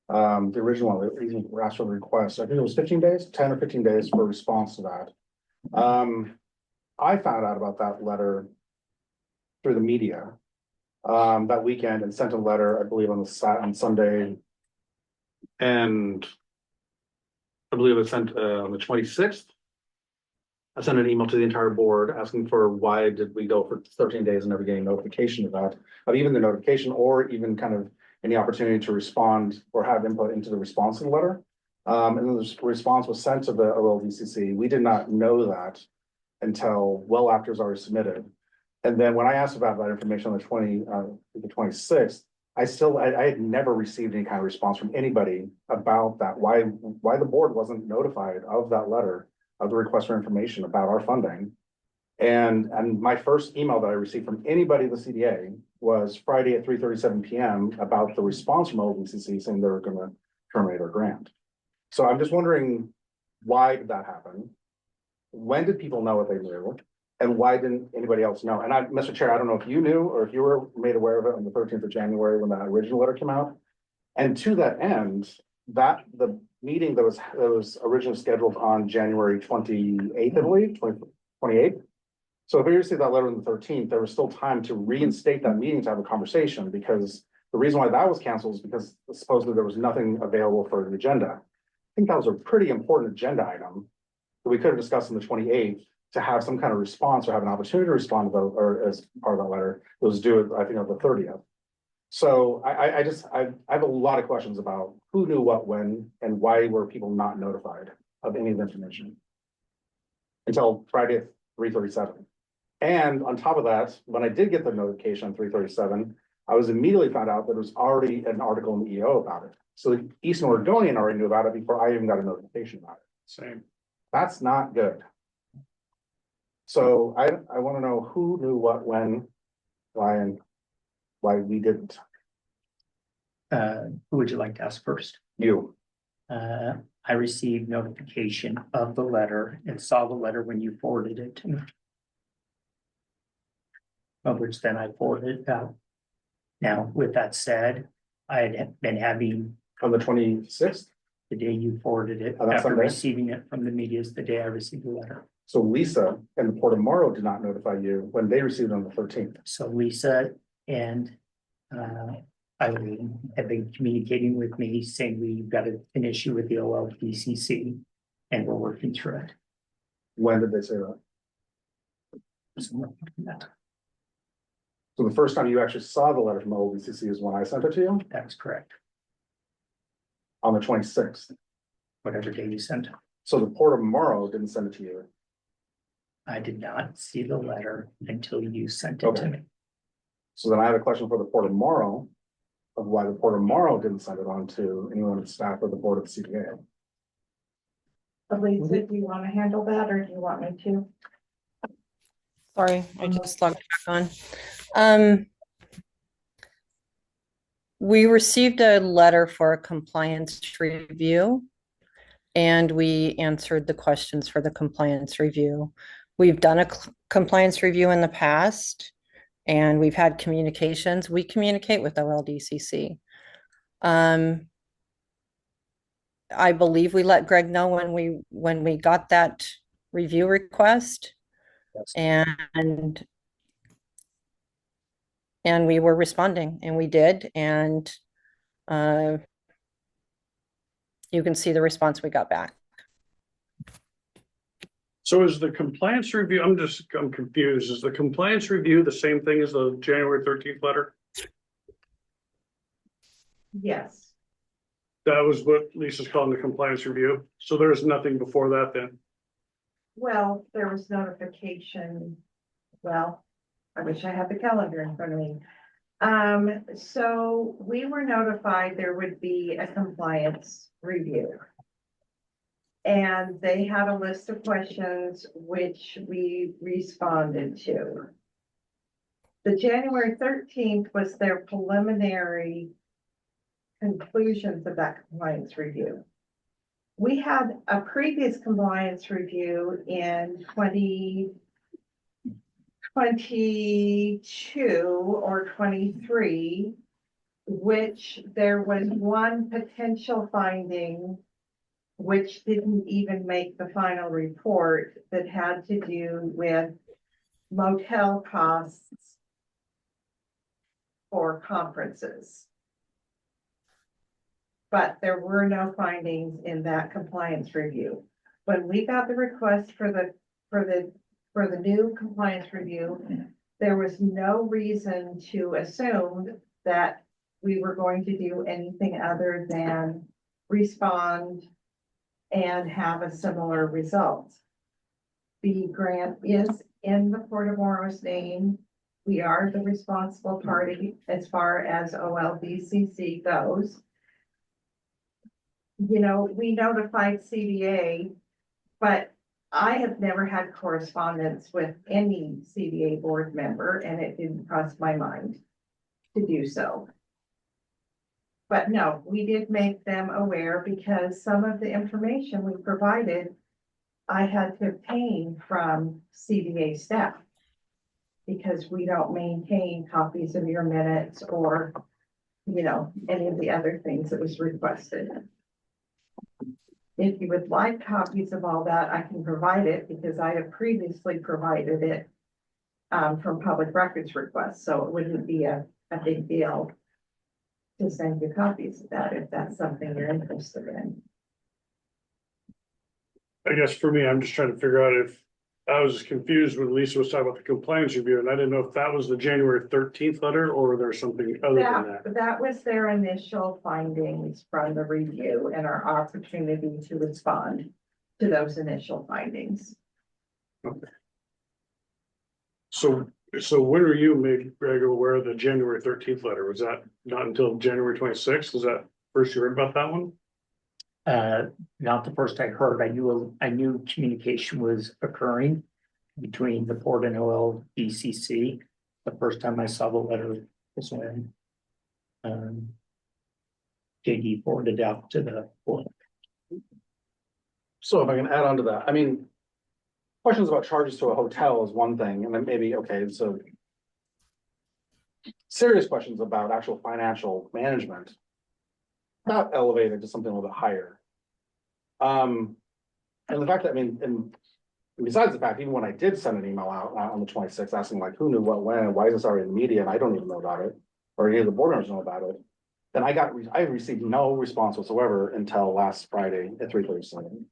The original one, we asked for the request. I think it was 15 days, 10 or 15 days for a response to that. I found out about that letter through the media that weekend and sent a letter, I believe, on Sunday. And I believe it sent on the 26th. I sent an email to the entire board asking for why did we go for 13 days and never getting notification of that, of even the notification or even kind of any opportunity to respond or have input into the response to the letter. And then the response was sent to the OLDCC. We did not know that until well after it's already submitted. And then when I asked about that information on the 26th, I had never received any kind of response from anybody about that, why the board wasn't notified of that letter, of the request for information about our funding. And my first email that I received from anybody in the CDA was Friday at 3:37 p.m. about the response from OLDCC saying they were gonna terminate our grant. So I'm just wondering, why did that happen? When did people know what they knew? And why didn't anybody else know? And Mr. Chair, I don't know if you knew or if you were made aware of it on the 13th of January when that original letter came out. And to that end, that the meeting that was originally scheduled on January 28th, I believe, 28th. So if we received that letter on the 13th, there was still time to reinstate that meeting to have a conversation, because the reason why that was canceled is because supposedly there was nothing available for the agenda. I think that was a pretty important agenda item that we could have discussed on the 28th to have some kind of response or have an opportunity to respond to or as part of that letter. It was due, I think, on the 30th. So I have a lot of questions about who knew what when and why were people not notified of any of the information until Friday at 3:37. And on top of that, when I did get the notification on 3:37, I was immediately found out that there was already an article in the EO about it. So the Eastern Oregonian already knew about it before I even got a notification about it. Same. That's not good. So I want to know who knew what, when, why, and why we didn't. Who would you like to ask first? You. I received notification of the letter and saw the letter when you forwarded it to me. Of which then I forwarded it out. Now, with that said, I had been having. On the 26th? The day you forwarded it, Oh, that's after Sunday? receiving it from the media is the day I received the letter. So Lisa and the Port of Morrow did not notify you when they received it on the 13th. So Lisa and Eileen have been communicating with me saying we've got an issue with the OLPCC and we're working through it. When did they say that? So that- So the first time you actually saw the letter from OLBCC is when I sent it to you? That's correct. On the 26th. Whatever day you sent it. So the Port of Morrow didn't send it to you? I did not see the letter until you sent it to Okay. me. So then I have a question for the Port of Morrow of why the Port of Morrow didn't send it on to anyone on staff or the board of the CDA. Elisa, do you want to handle that or do you want me to? Sorry, I just logged back on. We received a letter for a compliance review, and we answered the questions for the compliance review. We've done a compliance review in the past, and we've had communications. We communicate with OLDCC. I believe we let Greg know when we got that review request. Yes. And we were responding, and we did, and you can see the response we got back. So is the compliance review, I'm confused. Is the compliance review the same thing as the January 13th letter? Yes. That was what Lisa's calling the compliance review. So there's nothing before that then? Well, there was notification. Well, I wish I had the calendar in front of me. So we were notified there would be a compliance review. And they had a list of questions which we responded to. The January 13th was their preliminary conclusions of that compliance review. We had a previous compliance review in 2022 or 23, which there was one potential finding which didn't even make the final report, that had to do with motel costs for conferences. But there were no findings in that compliance review. When we got the request for the for the new compliance review, there was no reason to assume that we were going to do anything other than respond and have a similar result. The grant is in the Port of Oro's name. We are the responsible party as far as OLBCC goes. You know, we notified CDA, but I have never had correspondence with any CDA board member, and it didn't cross my mind to do so. But no, we did make them aware because some of the information we provided, I had to obtain from CDA staff. Because we don't maintain copies of your minutes or, you know, any of the other things that was requested. If you would like copies of all that, I can provide it because I have previously provided it from public records requests, so it wouldn't be a big deal to send you copies of that if that's something you're interested in. I guess for me, I'm just trying to figure out if I was confused when Lisa was talking about the compliance review, and I didn't know if that was the January 13th letter or there's something other than that. That was their initial findings from the review and our opportunity to respond to those initial findings. Okay. So when were you made, Greg, aware of the January 13th letter? Was that not until January 26th? Was that first you heard about that one? Not the first I heard. I knew communication was occurring between the port and OLBCC. The first time I saw the letter was when JD forwarded out to the port. So if I can add on to that, I mean, questions about charges to a hotel is one thing, and then maybe, okay, so serious questions about actual financial management got elevated to something a little bit higher. And the fact that, I mean, and besides the fact, even when I did send an email out on the 26th, asking like, who knew what, when, why is this already in the media, and I don't even know about it, or any of the board members know about it, then I received no response whatsoever until last Friday at 3:37.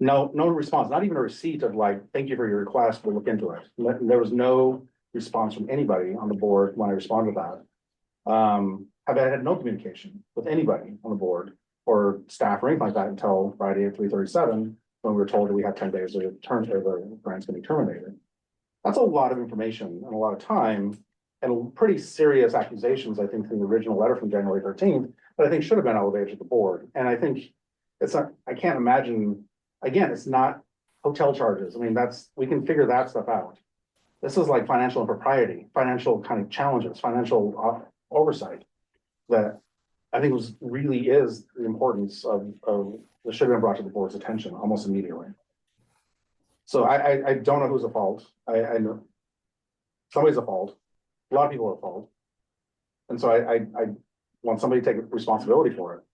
No response, not even a receipt of like, thank you for your request, we'll look into it. There was no response from anybody on the board when I responded to that. I've had no communication with anybody on the board or staff or anything like that until Friday at 3:37, when we were told that we had 10 days to turn to the grant's gonna be terminated. That's a lot of information and a lot of time and pretty serious accusations, I think, in the original letter from January 13th, that I think should have been elevated to the board. And I think it's not, I can't imagine, again, it's not hotel charges. I mean, we can figure that stuff out. This is like financial impropriety, financial kind of challenges, financial oversight that I think really is the importance of that should have been brought to the board's attention almost immediately. So I don't know who's at fault. I know somebody's at fault. A lot of people are at fault. And so I want somebody to take responsibility for it.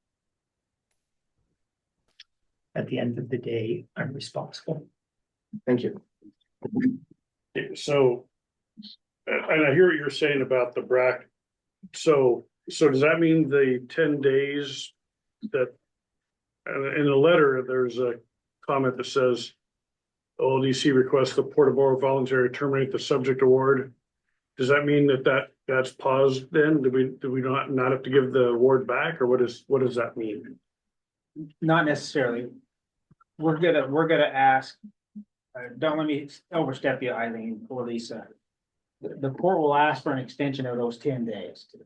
At the end of the day, I'm responsible. Thank you. So, and I hear what you're saying about the BRAC. So does that mean the 10 days that, in the letter, there's a comment that says, OLDC requests the Port of Oro voluntarily terminate the subject award. Does that mean that's paused then? Do we not have to give the award back, or what does that mean? Not necessarily. We're gonna ask, don't let me overstep you, Eileen or Lisa. The port will ask for an extension of those 10 days to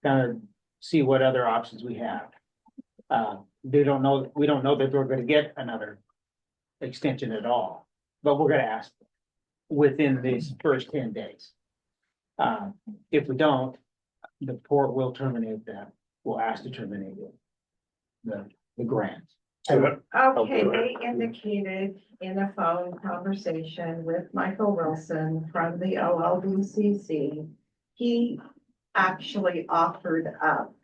kind of see what other options we have. We don't know that we're gonna get another extension at all, but we're gonna ask within these first 10 days. If we don't, the port will terminate that. We'll ask to terminate it. The grant. Okay, they indicated in a phone conversation with Michael Wilson from the OLBCC, he actually offered up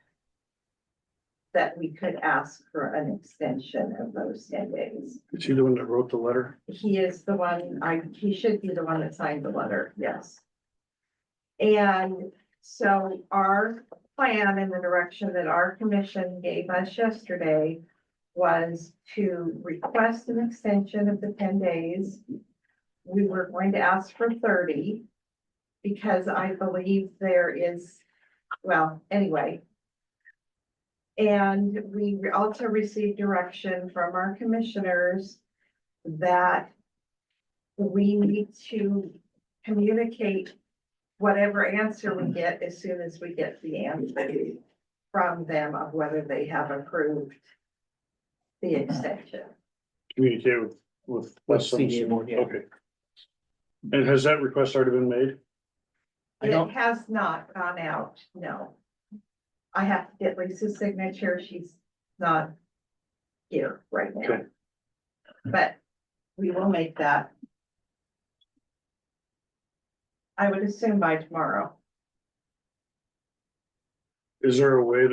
that we could ask for an extension of those 10 days. Is he the one that wrote the letter? He is the one, he should be the one that signed the letter, yes. And so our plan in the direction that our commission gave us yesterday was to request an extension of the 10 days. We were going to ask for 30 because I believe there is, well, anyway. And we also received direction from our commissioners that we need to communicate whatever answer we get as soon as we get the answer from them of whether they have approved the extension. Communicate with. With CDA board, yeah. Okay. And has that request already been made? I don't- It has not gone out, no. I have to get Lisa's signature, she's not here right now. Okay. But we will make that. I would assume by tomorrow. Is there a way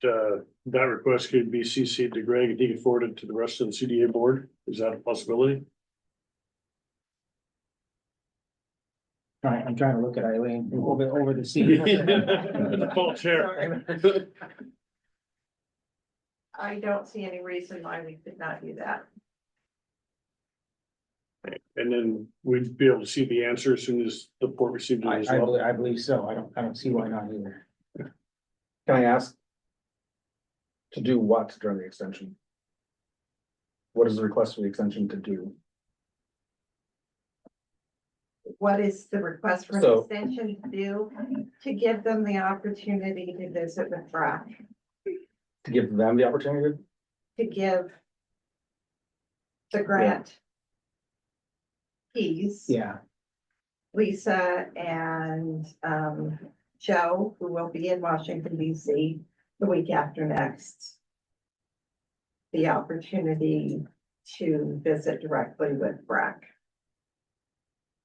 that, that request could be CC'd to Greg and he could forward it to the rest of the CDA board? Is that a possibility? I'm trying to look at Eileen over the seat. The full chair. I don't see any reason why we could not do that. And then we'd be able to see the answer as soon as the port received it as well. I believe so. I don't see why not either. Can I ask? To do what during the extension? What is the request for the extension to do? What is the request for an So- extension to do? To give them the opportunity to visit with Brock, To give them the opportunity? to give the grant keys. Yeah, Lisa and Joe, who will be in Washington DC the week after next. The opportunity to visit directly with Brack.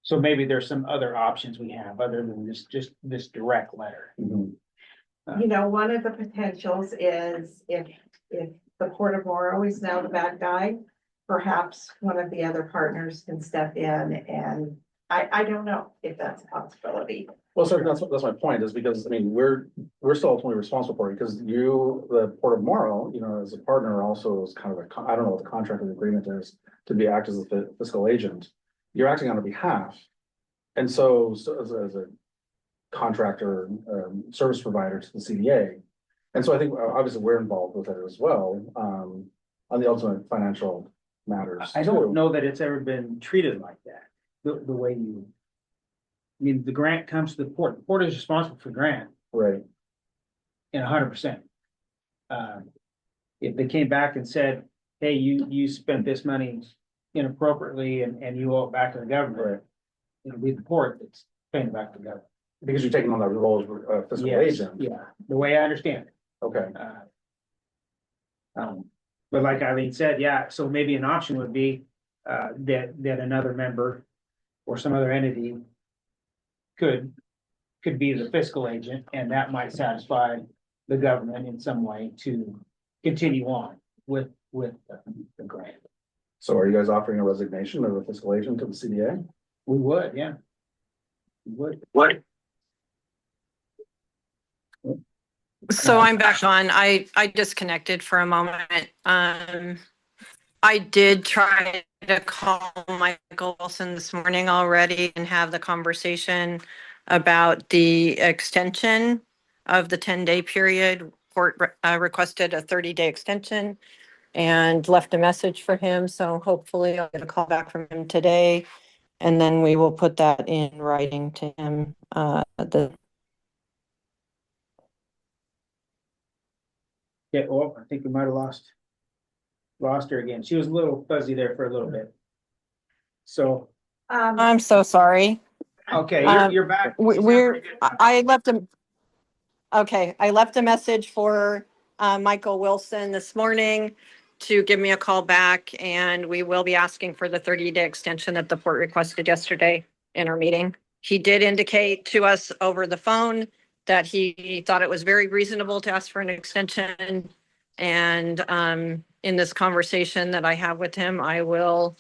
so maybe there's some other options we have other than just this direct letter. Mhm. You know, one of the potentials is if the Port of Morrow is now the bad guy, perhaps one of the other partners can step in and I don't know if that's a possibility. Well, sir, that's my point, is because, I mean, we're still ultimately responsible for it, because you, the Port of Morrow, you know, as a partner also is kind of I don't know what the contract of the agreement is, to be act as the fiscal agent. You're acting on a behalf. And so as a contractor, service provider to the CDA. And so I think obviously we're involved with it as well, on the ultimate financial matters. I don't too. know that it's ever been treated like that, the way you. I mean, the grant comes to the port. The port is responsible for grant Right. in 100%. If they came back and said, hey, you spent this money inappropriately and you owe it back to the government. Right. It'll be the port that's paying it back to the government. Because you're taking on that role as fiscal Yes, agent. yeah, the way I understand it. Okay. But like Eileen said, yeah, so maybe an option would be, that another member or some other entity could be the fiscal agent, and that might satisfy the government in some way to continue on with the grant. So are you guys offering a resignation of a fiscal agent to the CDA? We would, yeah. We would. What? So I'm back on. I disconnected for a moment. I did try to call Michael Wilson this morning already and have the conversation about the extension of the 10-day period. Court requested a 30-day extension and left a message for him. So hopefully I'll get a call back from him today. And then we will put that in writing to him. Yeah, well, I think we might have lost her again. She was a little fuzzy there for a little bit. So, I'm so sorry. okay, you're back. I left a, okay, I left a message for Michael Wilson this morning to give me a call back, and we will be asking for the 30-day extension that the port requested yesterday in our meeting. He did indicate to us over the phone that he thought it was very reasonable to ask for an extension. And in this conversation that I have with him, I will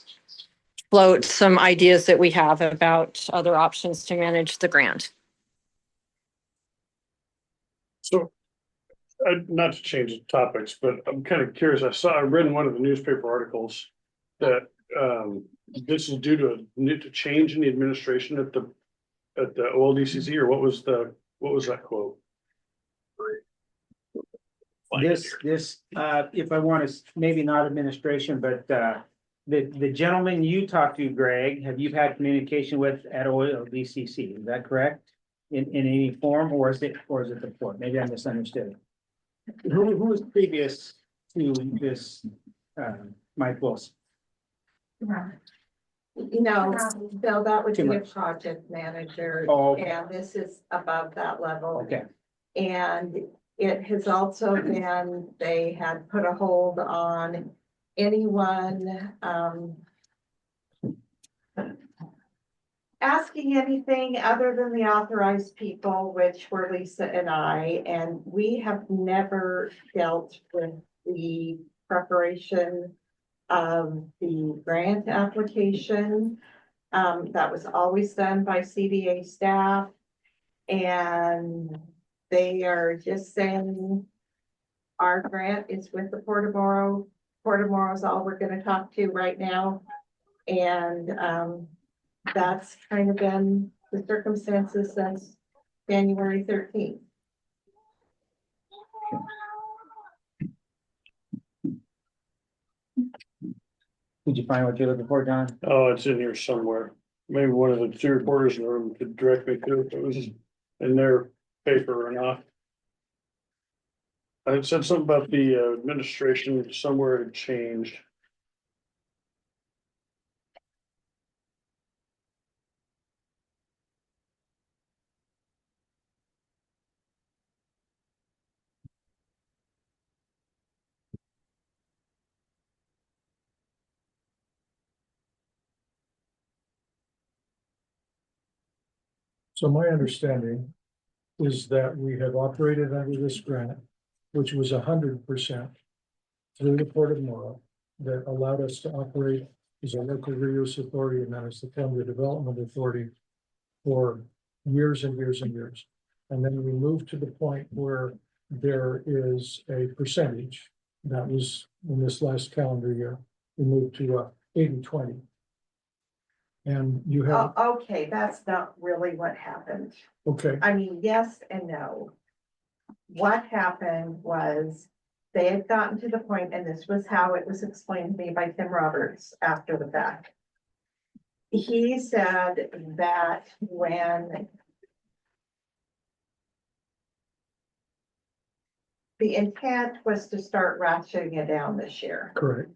float some ideas that we have about other options to manage the grant. So not to change the topics, but I'm kind of curious. I read in one of the newspaper articles that this is due to a change in the administration at the OLDCC, or what was that quote? This, if I want to, maybe not administration, but, the gentleman you talked to, Greg, have you had communication with at OLDCC? Is that correct? In any form, or is it the port? Maybe I misunderstood. Who was previous to this, Mike Wilson? No, Bill, that would Too be a much. project manager, Oh, okay. and this is above that level. Okay, And it has also been, they had put a hold on anyone, asking anything other than the authorized people, which were Lisa and I, and we have never dealt with the preparation of the grant application. That was always done by CDA staff. And they are just saying our grant is with the Port of Morrow. Port of Morrow is all we're gonna talk to right now. And, that's kind of been the circumstances since January 13th. did you find what you're looking for, John? Oh, it's in here somewhere. Maybe one of the two reporters in the room could direct me to if it was in their paper or not. It said something about the administration somewhere had changed. So my understanding is that we have operated under this grant, which was 100% through the Port of Morrow, that allowed us to operate as a local reuse authority and then as the Columbia Development Authority for years and years and years. And then we moved to the point where there is a percentage that was in this last calendar year, we moved to 80-20. And you have, Okay, that's not really what happened. okay, I mean, yes and no. What happened was they had gotten to the point, and this was how it was explained to me by Tim Roberts after the fact. He said that when the intent was to start ratcheting it down this year, correct.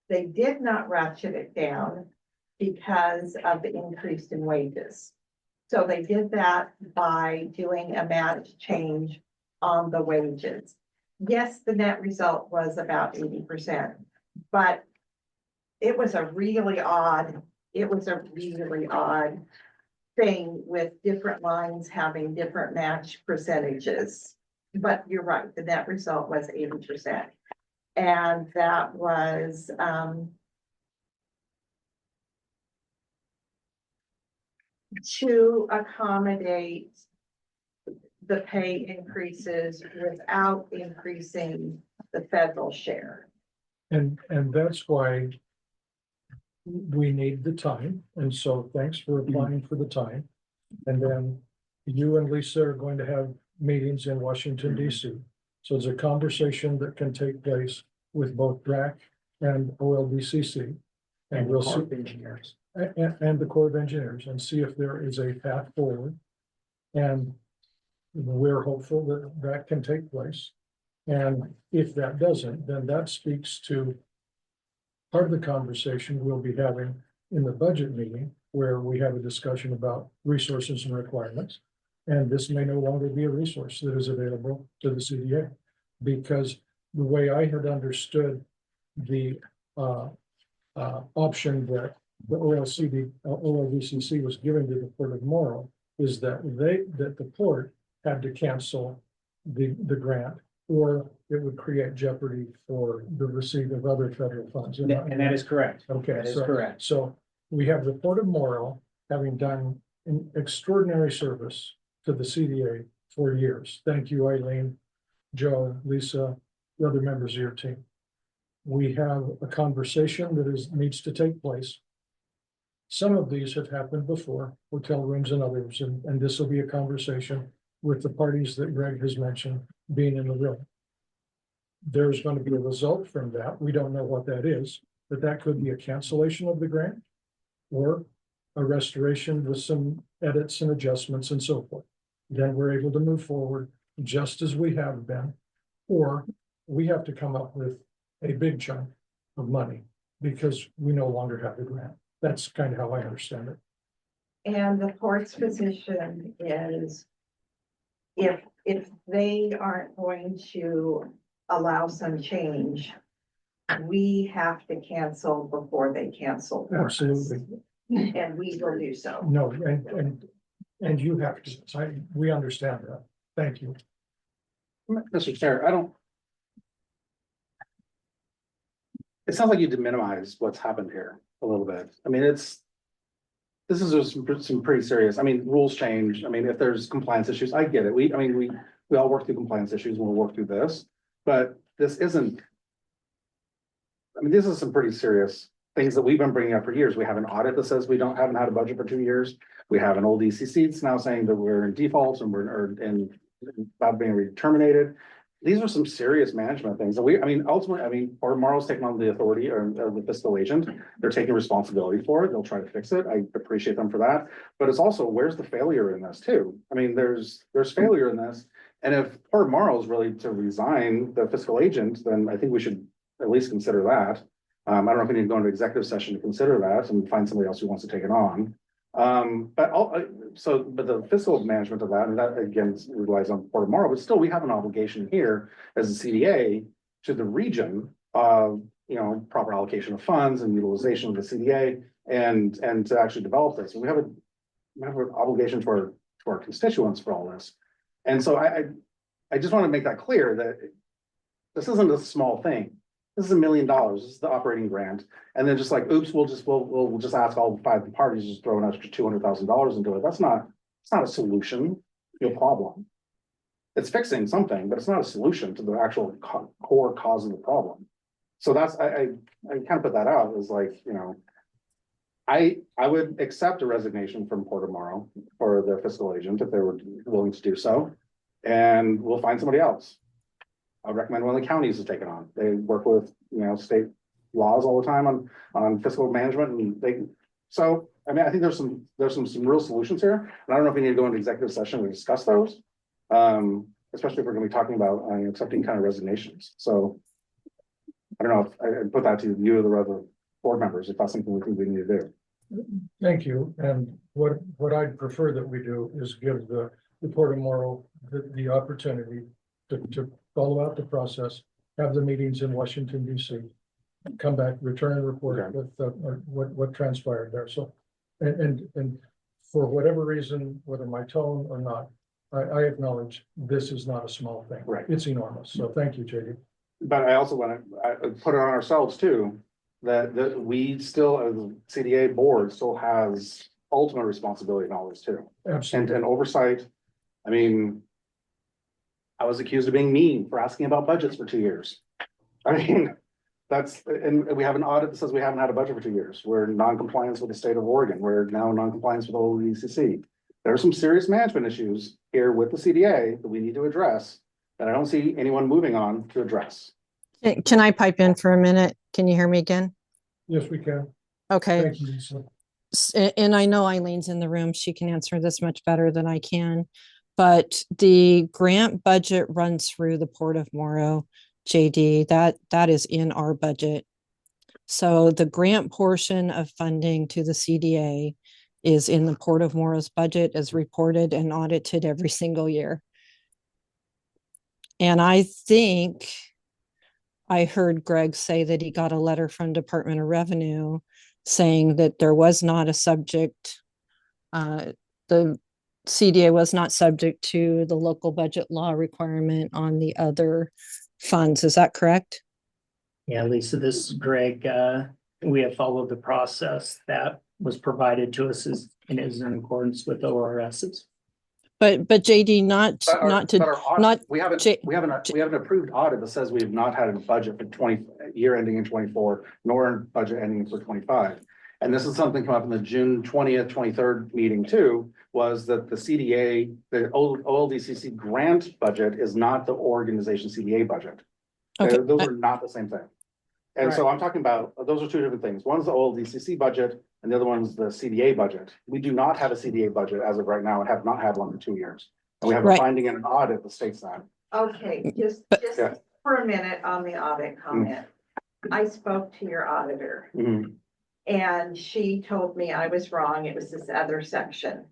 they did not ratchet it down because of the increase in wages. So they did that by doing a match change on the wages. Yes, the net result was about 80%, but it was a really odd thing with different lines having different match percentages. But you're right, the net result was 80%. And that was, to accommodate the pay increases without increasing the federal share. And that's why we need the time. And so thanks for applying for the time. And then you and Lisa are going to have meetings in Washington, DC. So it's a conversation that can take place with both DRAC and OLDCC. And we'll see. Engineers. And the Corps of Engineers, and see if there is a path forward. And we're hopeful that that can take place. And if that doesn't, then that speaks to part of the conversation we'll be having in the budget meeting, where we have a discussion about resources and requirements. And this may no longer be a resource that is available to the CDA, because the way I had understood the option that the OLDCC was giving to the Port of Morrow is that the port had to cancel the grant, or it would create jeopardy for the receipt of other federal funds. And that is correct. Okay, That is so, correct. so we have the Port of Morrow having done an extraordinary service to the CDA for years. Thank you, Eileen. Joe, Lisa, the other members of your team. We have a conversation that needs to take place. Some of these have happened before, hotel rooms and others, and this will be a conversation with the parties that Greg has mentioned being in the room. There's going to be a result from that. We don't know what that is, but that could be a cancellation of the grant or a restoration with some edits and adjustments and so forth. Then we're able to move forward just as we have been, or we have to come up with a big chunk of money because we no longer have the grant. That's kind of how I understand it. And the court's position is if they aren't going to allow some change, we have to cancel before they cancel. for us. Absolutely. And we will do so. No, and you have to, we understand that. Thank you. Mr. Chair, it sounds like you did minimize what's happened here a little bit. I mean, this is just some pretty serious, I mean, rules change. I mean, if there's compliance issues, I get it. We all work through compliance issues when we work through this, but this isn't. I mean, this is some pretty serious things that we've been bringing up for years. We have an audit that says we haven't had a budget for 2 years. We have an old ECC that's now saying that we're in default and we're about being terminated. These are some serious management things. And ultimately, Port of Morrow's taking on the authority or the fiscal agent. They're taking responsibility for it. They'll try to fix it. I appreciate them for that. But it's also, where's the failure in this too? I mean, there's failure in this. And if Port of Morrow is really to resign the fiscal agent, then I think we should at least consider that. I don't know if we need to go into executive session to consider that and find somebody else who wants to take it on. But the fiscal management of that, and that again relies on Port of Morrow, but still we have an obligation here as a CDA to the region of, proper allocation of funds and utilization of the CDA and to actually develop this. And we have an obligation to our constituents for all this. And so I just want to make that clear that this isn't a small thing. This is $1 million. This is the operating grant. And then just like, oops, we'll just ask all 5 parties to just throw an extra $200,000 into it. It's not a solution to a problem. It's fixing something, but it's not a solution to the actual core cause of the problem. So that's, I kind of put that out as like, I would accept a resignation from Port of Morrow for the fiscal agent if they were willing to do so. And we'll find somebody else. I would recommend one of the counties to take it on. They work with, state laws all the time on fiscal management and I think there's some real solutions here. And I don't know if we need to go into executive session to discuss those. Especially if we're going to be talking about accepting kind of resignations. So I don't know if I put that to you or the other board members, if that's something we think we need to do. Thank you. And what I'd prefer that we do is give the Port of Morrow the opportunity to follow out the process, have the meetings in Washington, DC, come back, return a report with what transpired there. So, and for whatever reason, whether my tone or not, I acknowledge this is not a small thing. Right. It's enormous. So thank you, JD. But I also want to put it on ourselves too, that we still, as the CDA board, still has ultimate responsibility in all this too. Absolutely. And oversight. I mean, I was accused of being mean for asking about budgets for 2 years. I mean, and we have an audit that says we haven't had a budget for 2 years. We're in non-compliance with the state of Oregon. We're now in non-compliance with the whole ECC. There are some serious management issues here with the CDA that we need to address that I don't see anyone moving on to address. Can I pipe in for a minute? Can you hear me again? Yes, we can. Okay. Thank you, Lisa. And I know Eileen's in the room. She can answer this much better than I can. But the grant budget runs through the Port of Morrow, JD. That is in our budget. So the grant portion of funding to the CDA is in the Port of Morrow's budget, as reported and audited every single year. And I think I heard Greg say that he got a letter from Department of Revenue saying that there was not a subject, the CDA was not subject to the local budget law requirement on the other funds. Is that correct? Yeah, Lisa, this is Greg. We have followed the process that was provided to us and is in accordance with ORS's. But JD, not But our, not to but our audit, not we haven't, J- we haven't an approved audit that says we have not had a budget for year ending in 24, nor a budget ending for 25. And this is something come up in the June 20th, 23rd meeting too, was that the CDA, the OLDCC grant budget is not the organization CDA budget. Okay. Those are not the same thing. And so I'm talking about, those are two different things. One's the OLDCC budget and the other one's the CDA budget. We do not have a CDA budget as of right now and have not had one for 2 years. And we have a Right. finding in an audit that states that. Okay, just Yeah. for a minute on the audit comment. I spoke to your auditor Mhm. and she told me I was wrong. It was this other section.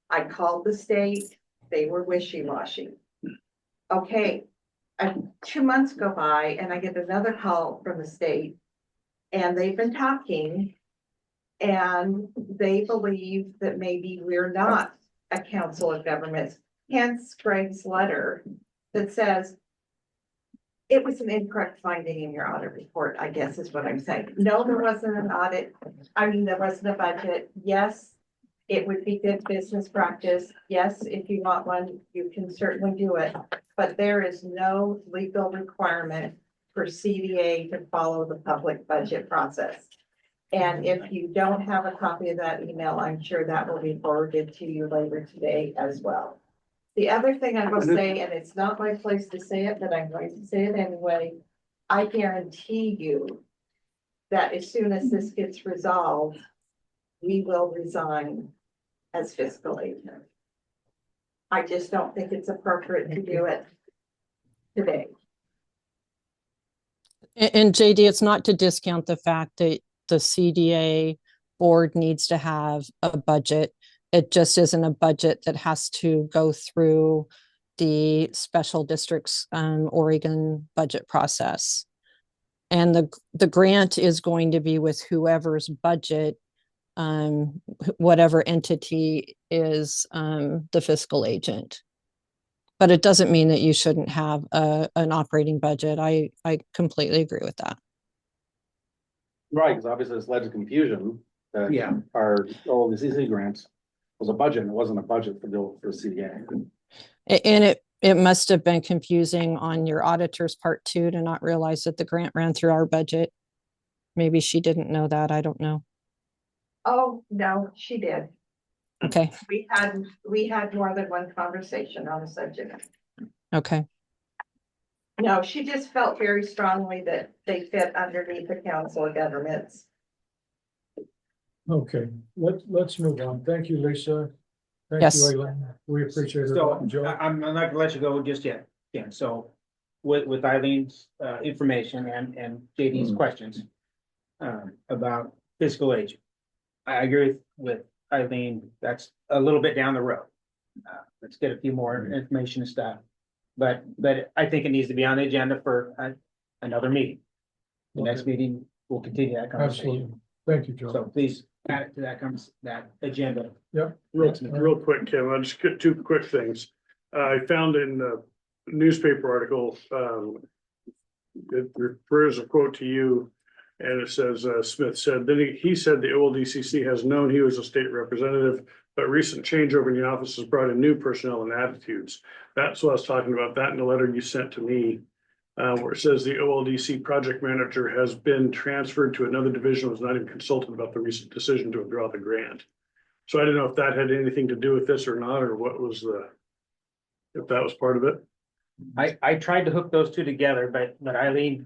I called the state, they were wishy-washy. Okay, 2 months go by and I get another call from the state. And they've been talking. And they believe that maybe we're not a council of governments, hence Greg's letter that says. It was an incorrect finding in your audit report, I guess is what I'm saying. No, there wasn't an audit. I mean, there wasn't a budget. Yes, it would be good business practice. Yes, if you want one, you can certainly do it. But there is no legal requirement for CDA to follow the public budget process. And if you don't have a copy of that email, I'm sure that will be forwarded to you later today as well. The other thing I will say, and it's not my place to say it, but I'm going to say it anyway. I guarantee you that as soon as this gets resolved, we will resign as fiscal agent. I just don't think it's appropriate to do it today. And JD, it's not to discount the fact that the CDA board needs to have a budget. It just isn't a budget that has to go through the special districts Oregon budget process. And the grant is going to be with whoever's budget, whatever entity is the fiscal agent. But it doesn't mean that you shouldn't have an operating budget. I completely agree with that. Right, because obviously it's led to confusion that Yeah. our OLDCC grants was a budget and it wasn't a budget for the CDA. And it must have been confusing on your auditor's part too, to not realize that the grant ran through our budget. Maybe she didn't know that. I don't know. Oh, no, she did. Okay. We had more than one conversation on the subject. Okay. No, she just felt very strongly that they fit underneath the council of governments. Okay, let's move on. Thank you, Lisa. Thank Yes. you, Eileen. We appreciate it. So Joe. I'm not gonna let you go just yet. Yeah, so with Eileen's information and JD's questions about fiscal agent. I agree with Eileen, that's a little bit down the road. Let's get a few more information and stuff. But I think it needs to be on the agenda for another meeting. The next meeting, we'll continue that conversation. Absolutely. Thank you, Joe. So please add it to that agenda. Yep. Real quick, Tim, I'll just get two quick things. I found in the newspaper article, it refers a quote to you. And it says, Smith said, then he said the OLDCC has known he was a state representative, but recent changeover in the office has brought in new personnel and attitudes. That's what I was talking about, that in the letter you sent to me, where it says the OLDC project manager has been transferred to another division, was not even consulted about the recent decision to withdraw the grant. So I didn't know if that had anything to do with this or not, or what was if that was part of it. I tried to hook those two together, but Eileen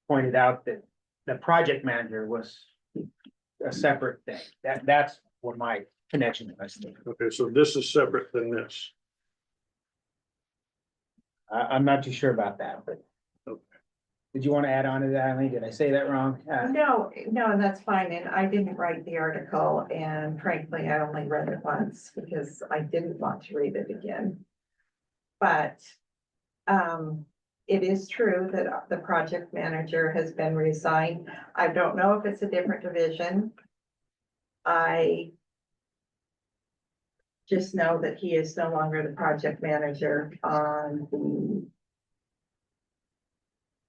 pointed out that the project manager was a separate thing. That's where my connection was. Okay, so this is separate than this. I'm not too sure about that, but. Okay. Did you want to add on to that, Eileen? Did I say that wrong? No, that's fine. And I didn't write the article and frankly, I only read it once because I didn't want to read it again. But it is true that the project manager has been resigned. I don't know if it's a different division. I just know that he is no longer the project manager on the.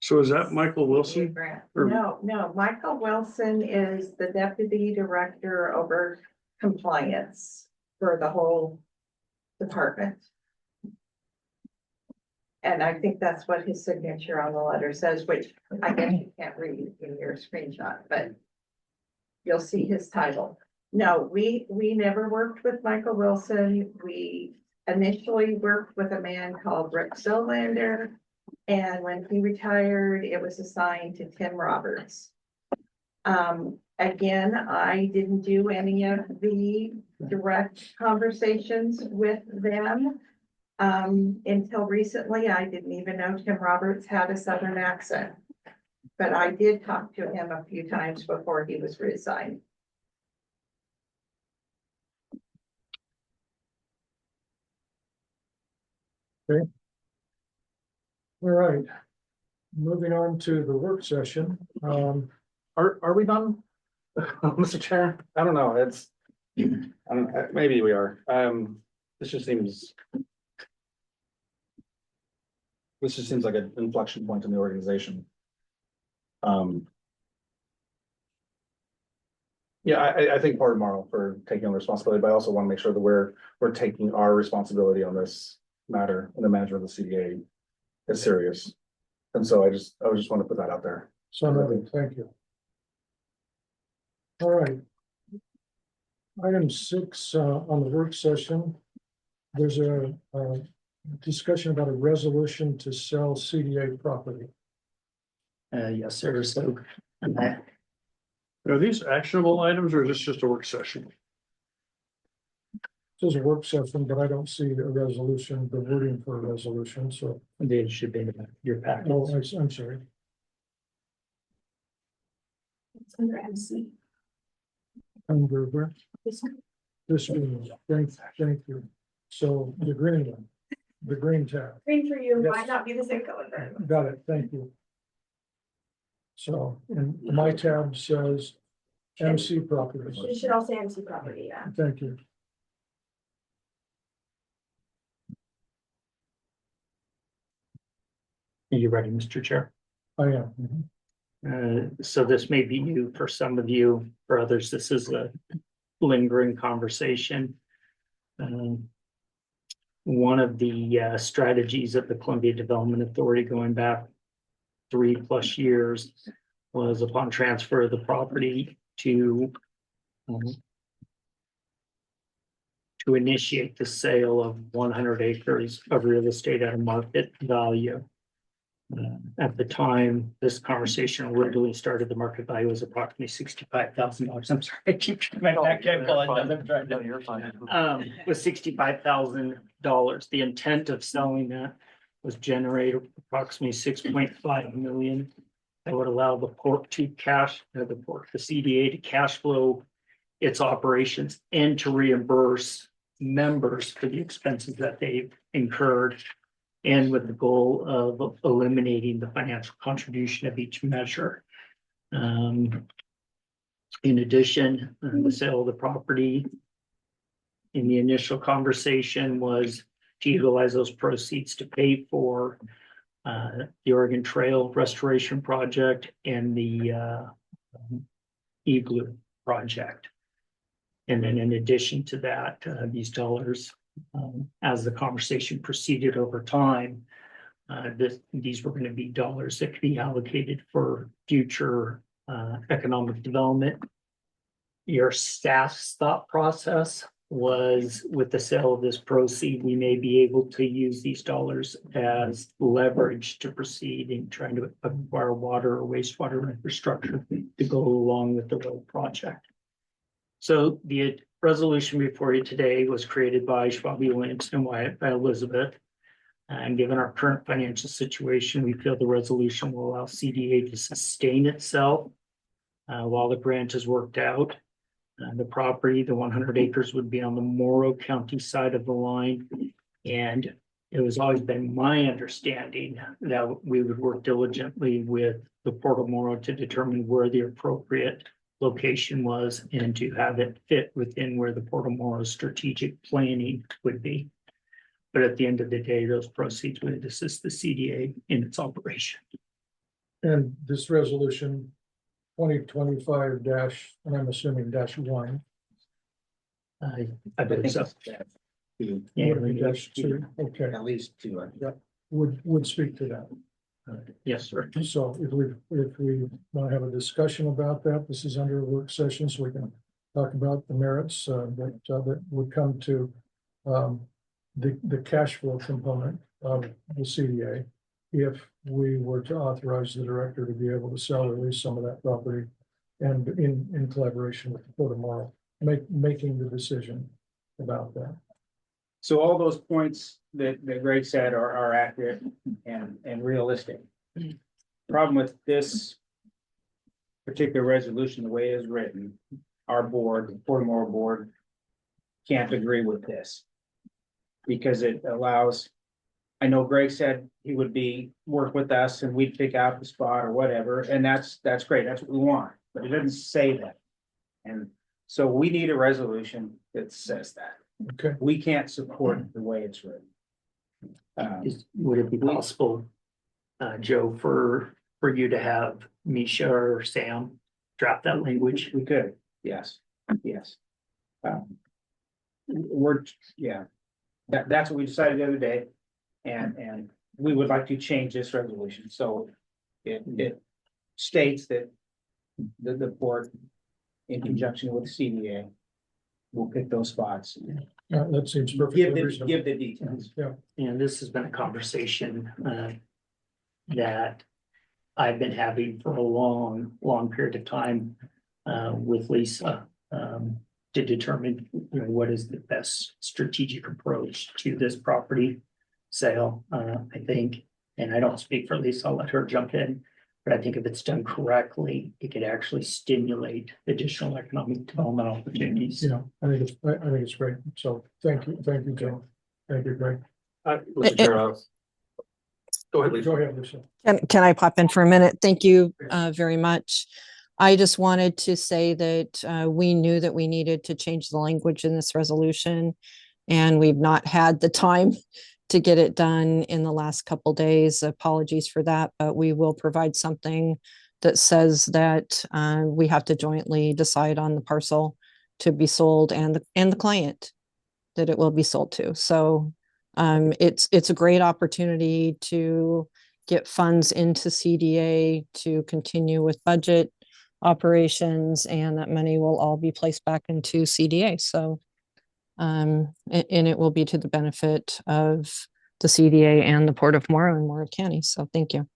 So is that Michael Wilson? Or- No, Michael Wilson is the deputy director over compliance for the whole department. And I think that's what his signature on the letter says, which I guess you can't read in your screenshot, but you'll see his title. No, we never worked with Michael Wilson. We initially worked with a man called Rick Zoolander. And when he retired, it was assigned to Tim Roberts. Again, I didn't do any of the direct conversations with them. Until recently, I didn't even know Tim Roberts had a Southern accent. But I did talk to him a few times before he was reassigned. Okay. All right. Moving on to the work session. Are we done? Mr. Chair, I don't know, maybe we are, this just seems. This just seems like an inflection point in the organization. Yeah, I think part of tomorrow for taking on responsibility, but I also want to make sure that we're taking our responsibility on this matter and the management of the CDA is serious. And so I just want to put that out there. So noted, thank you. All right. Item 6 on the work session. There's a discussion about a resolution to sell CDA property. Yes, sir. So Are these actionable items or is this just a work session? It says a work session, but I don't see a resolution, the wording for a resolution, so. it should be in the back of your packet. Oh, I'm sorry. It's under MC. Under where? This one. This one, thank you. So the green one, the green tab. Green for you, Yes. might not be the same color for everyone. Got it, thank you. So, and my tab says MC properties. It should all say MC property, yeah. Thank you. Are you ready, Mr. Chair? I am. So this may be new for some of you, for others, this is a lingering conversation. One of the strategies of the Columbia Development Authority going back 3+ years was upon transfer of the property to initiate the sale of 100 acres of real estate at a market value. At the time this conversation originally started, the market value was approximately $65,000. I'm sorry, I keep my back. I apologize. I'm trying to. You're fine. Was $65,000. The intent of selling that was generate approximately 6.5 million. That would allow the port to the CDA to cash flow its operations and to reimburse members for the expenses that they've incurred, and with the goal of eliminating the financial contribution of each measure. In addition, the sale of the property in the initial conversation was to utilize those proceeds to pay for the Oregon Trail Restoration Project and the Igloo Project. And then in addition to that, these dollars, as the conversation proceeded over time, these were going to be dollars that could be allocated for future economic development. Your staff's thought process was, with the sale of this proceed, we may be able to use these dollars as leverage to proceed in trying to acquire water or wastewater infrastructure to go along with the road project. So the resolution before you today was created by Schwabe Williamson and Wyatt by Elizabeth. And given our current financial situation, we feel the resolution will allow CDA to sustain itself while the grant is worked out. The property, the 100 acres, would be on the Morrow County side of the line. And it has always been my understanding that we would work diligently with the Port of Morrow to determine where the appropriate location was and to have it fit within where the Port of Morrow's strategic planning would be. But at the end of the day, those proceeds would assist the CDA in its operation. And this resolution 2025 dash, and I'm assuming -1. I believe so. Yeah, -2, okay. At least two. Yep. would speak to that. Yes, sir. So if we want to have a discussion about that, this is under a work session, so we can talk about the merits that would come to the cash flow component of the CDA. If we were to authorize the director to be able to sell or lease some of that property, and in collaboration with the Port of Morrow, making the decision about that. So all those points that Greg said are accurate and realistic. Problem with this particular resolution, the way it is written, our board, the Port of Morrow board, can't agree with this. Because it allows, I know Greg said he would work with us and we'd pick out the spot or whatever, and that's great, that's what we want, but it doesn't say that. And so we need a resolution that says that. Okay. We can't support the way it's written. Would it be possible, Joe, for you to have Misha or Sam drop that language? We could, yes. That's what we decided the other day, and we would like to change this resolution, so it states that the board, in conjunction with CDA, will pick those spots. That seems perfectly Give reasonable. the details. Yeah. And this has been a conversation that I've been having for a long period of time with Lisa to determine, what is the best strategic approach to this property sale. I think, and I don't speak for Lisa, I'll let her jump in, but I think if it's done correctly, it could actually stimulate additional economic development opportunities. Yeah, I think it's great. So thank you, Joe. Thank you, Greg. Mr. Chair, go ahead, Lisa. Go ahead, Lisa. Can I pop in for a minute? Thank you very much. I just wanted to say that we knew that we needed to change the language in this resolution, and we've not had the time to get it done in the last couple days. Apologies for that, but we will provide something that says that we have to jointly decide on the parcel to be sold and the client that it will be sold to. So it's a great opportunity to get funds into CDA to continue with budget operations, and that money will all be placed back into CDA. So and it will be to the benefit of the CDA and the Port of Morrow and Morrow County. So thank you.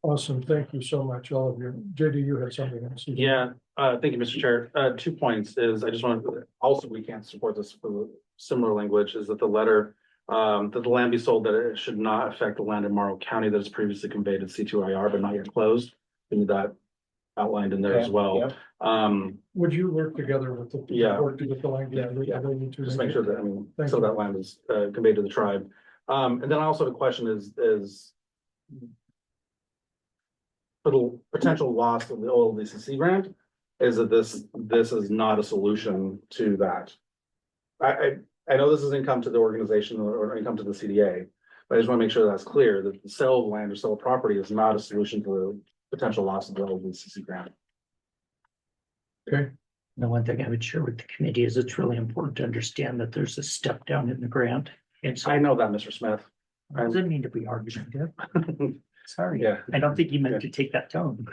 Awesome. Thank you so much, all of you. JD, you had something else. Yeah, thank you, Mr. Chair. 2 points is, I just want to, also, we can't support this for similar language, is that the letter, that the land be sold, that it should not affect the land in Morrow County that is previously conveyed to C2IR but not yet closed. We need that outlined in there as well. Would you work together with the? Yeah. Board to get the language? Just make sure that, Thank so you. that land is conveyed to the tribe. And then I also have a question is for the potential loss of the old LDCC grant, is that this is not a solution to that. I know this is income to the organization or income to the CDA, but I just want to make sure that's clear, that the sale of land or sale of property is not a solution to the potential loss of the LDCC grant. Okay. The one thing I would share with the committee is it's really important to understand that there's a step down in the grant. And so I know that, Mr. Smith. I didn't mean to be argumentative. Sorry. Yeah. I don't think you meant to take that tone.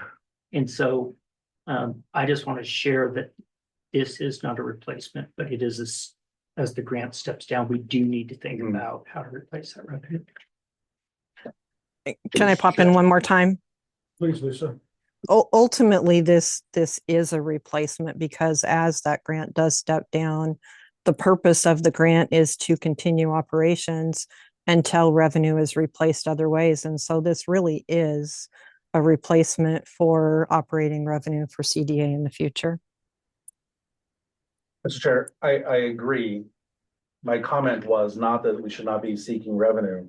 And so I just want to share that this is not a replacement, but it is as the grant steps down, we do need to think about how to replace that revenue. Can I pop in one more time? Please, Lisa. Ultimately, this is a replacement, because as that grant does step down, the purpose of the grant is to continue operations until revenue is replaced other ways. And so this really is a replacement for operating revenue for CDA in the future. Mr. Chair, I agree. My comment was not that we should not be seeking revenue,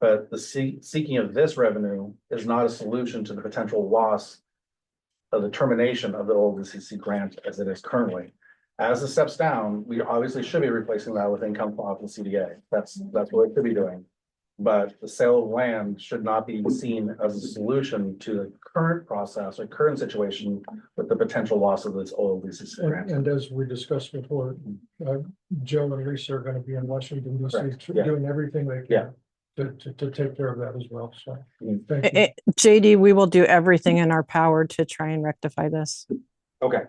but the seeking of this revenue is not a solution to the potential loss of the termination of the old LDCC grant as it is currently. As it steps down, we obviously should be replacing that with income off the CDA. That's what we could be doing. But the sale of land should not be seen as a solution to the current process or current situation with the potential loss of this old LDCC grant. And as we discussed before, Joe and Lisa are going to be in Washington DC Correct. Yeah. doing everything they Yeah. can to take care of that as well, so. Thank you. JD, we will do everything in our power to try and rectify this. Okay.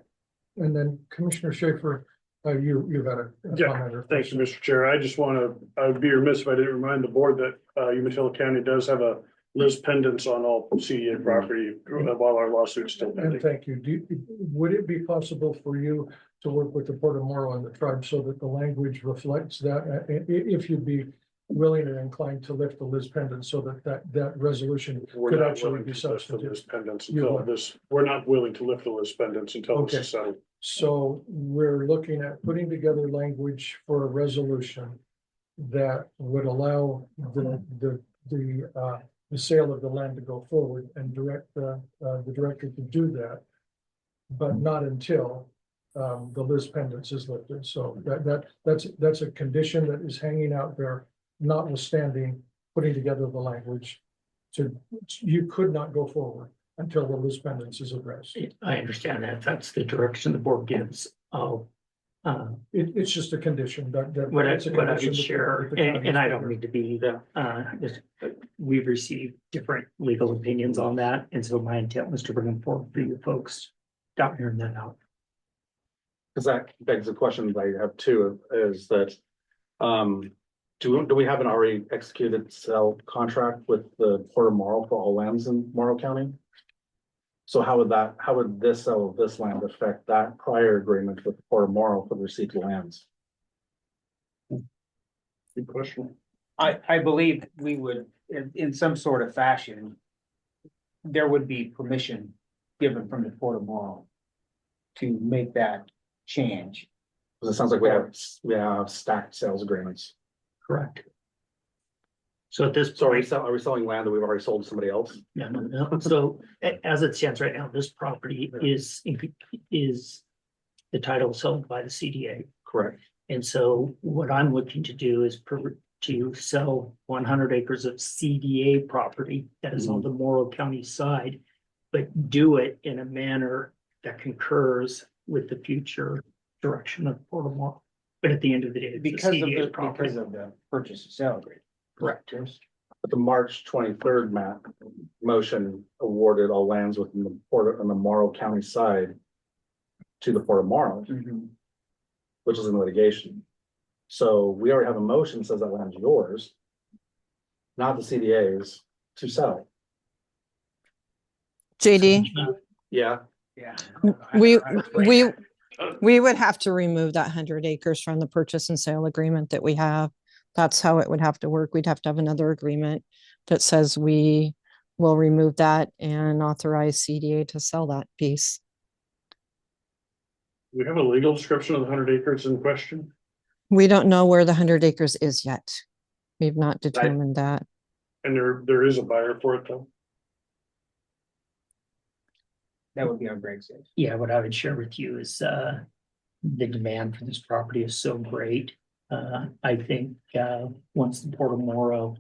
And then Commissioner Schaefer, you've had a Yeah, comment or thank you, question. Mr. Chair. I just want to, I would be remiss if I didn't remind the board that Umatilla County does have a Liz pendants on all CDA property while our lawsuit's still And pending. thank you. Would it be possible for you to work with the Port of Morrow and the tribe so that the language reflects that? If you'd be willing and inclined to lift the Liz pendant so that resolution We're could not actually willing be to lift the substituted. Liz pendants You until are. this, we're not willing to lift the Liz pendants until this Okay. is settled. So we're looking at putting together language for a resolution that would allow the sale of the land to go forward and direct the director to do that, but not until the Liz pendants is lifted. So that's a condition that is hanging out there, notwithstanding putting together the language you could not go forward until the Liz pendants is addressed. I understand that. That's the direction the board gives. It's just a condition that. What I it's a would condition that share, the county and I is don't need to be we've received different legal opinions on that, and so my intent was to bring them forward for you folks down here and that out. Because that begs the question that I have too, is that, do we have an already executed sale contract with the Port of Morrow for all lands in Morrow County? So how would this sale of this land affect that prior agreement with the Port of Morrow for the receipt of lands? Good question. I believe we would, in some sort of fashion, there would be permission given from the Port of Morrow to make that change. Because it sounds like we have stacked sales agreements. Correct. So at this So point, are we selling land that we've already sold to somebody else? no. So as it stands right now, this property is the title is held by the CDA. Correct. And so what I'm looking to do is to sell 100 acres of CDA property that is on the Morrow County side, but do it in a manner that concurs with the future direction of Port of Morrow. But at the end of the day, it's Because of CDA the property. purchase and sale agreement. Correct. But the March 23rd motion awarded all lands within the port on the Morrow County side to the Port of Morrow, which is in litigation. So we already have a motion that says that land's yours, not the CDA's, to sell. JD, Yeah. Yeah. we would have to remove that 100 acres from the purchase and sale agreement that we have. That's how it would have to work. We'd have to have another agreement that says we will remove that and authorize CDA to sell that piece. We have a legal description of the 100 acres in question. We don't know where the 100 acres is yet. We've not determined that. And there is a buyer for it though. That would be on Greg's side. Yeah, what I would share with you is the demand for this property is so great. I think once the Port of Morrow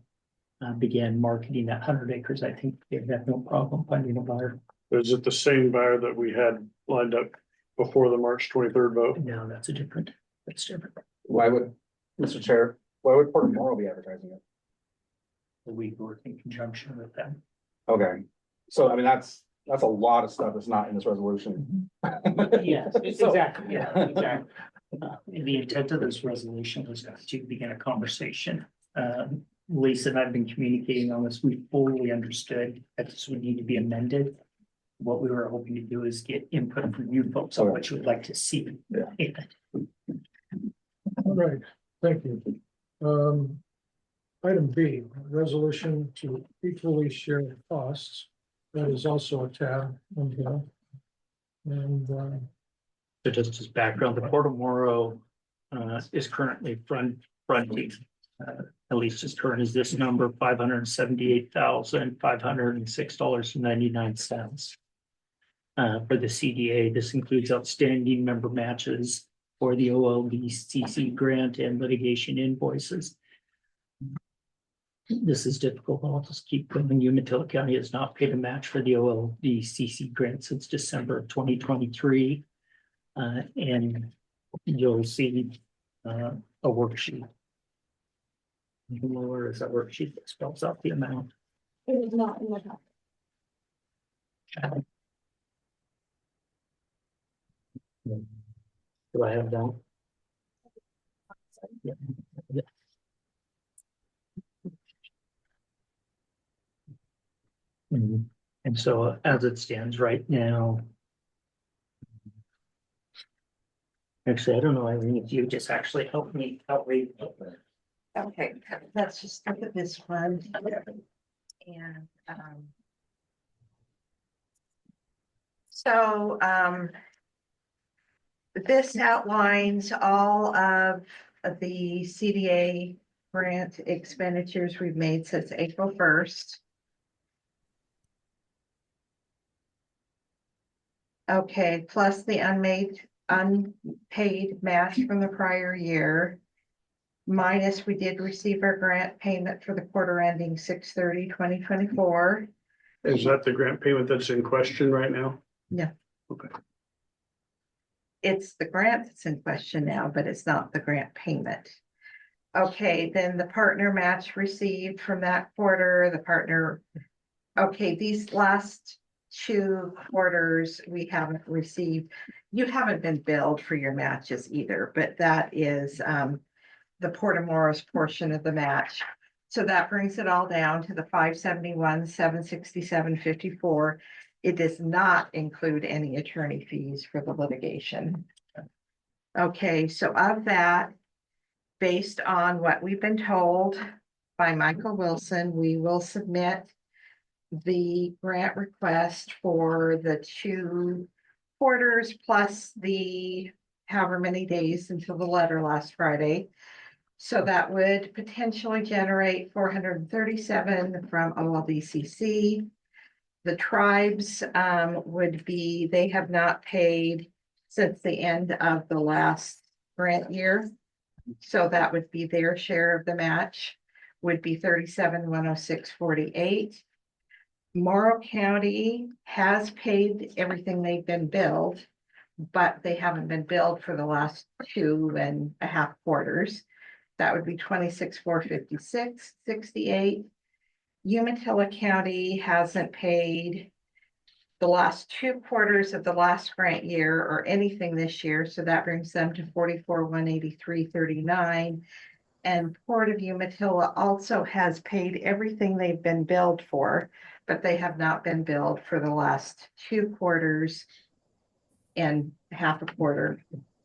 began marketing that 100 acres, I think they'd have no problem finding a buyer. Is it the same buyer that we had lined up before the March 23rd vote? No, that's different. Why would, Mr. Chair, why would Port of Morrow be advertising it? We work in conjunction with them. Okay, so I mean, that's a lot of stuff that's not in this resolution. Yes, So- exactly. Yeah, exactly. The intent of this resolution was to begin a conversation. Lisa and I have been communicating on this. We fully understood that this would need to be amended. What we were hoping to do is get input from you folks on what you would like to see in it. All right, thank you. Item B, resolution to equally share costs. That is also a tab on here. And So just as background, the Port of Morrow is currently fronting, at least as current as this number, $578,506.99. For the CDA, this includes outstanding member matches for the OLDCC grant and litigation invoices. This is difficult. I'll just keep going. Umatilla County has not paid a match for the OLDCC grant since December of 2023. And you'll see a worksheet Lower is that worksheet that spells out the amount. It is not in the top. Do I have that? Yeah. Yeah. Mhm. And so as it stands right now. Actually, I don't know, Irene, if you just actually help me read. Okay, let's just look at this one. And, so, this outlines all of the CDA grant expenditures we've made since April 1st. Okay, plus the unpaid match from the prior year. Minus, we did receive our grant payment for the quarter ending 6/30/2024. Is that the grant payment that's in question right now? No. Okay. It's the grant that's in question now, but it's not the grant payment. Okay, then the partner match received from that quarter, the partner. Okay, these last 2 quarters, we haven't received, you haven't been billed for your matches either, but that is the Portomoros portion of the match. So that brings it all down to the 571, 767.54. It does not include any attorney fees for the litigation. Okay, so of that, based on what we've been told by Michael Wilson, we will submit the grant request for the 2 quarters plus the however many days until the letter last Friday. So that would potentially generate 437 from OLDCC. The tribes would be, they have not paid since the end of the last grant year. So that would be their share of the match, would be 37,106.48. Morrow County has paid everything they've been billed, but they haven't been billed for the last 2.5 quarters. That would be 26,456.68. Umatilla County hasn't paid the last 2 quarters of the last grant year or anything this year, so that brings them to 44,183.39. And Port of Umatilla also has paid everything they've been billed for, but they have not been billed for the last 2 quarters and half a quarter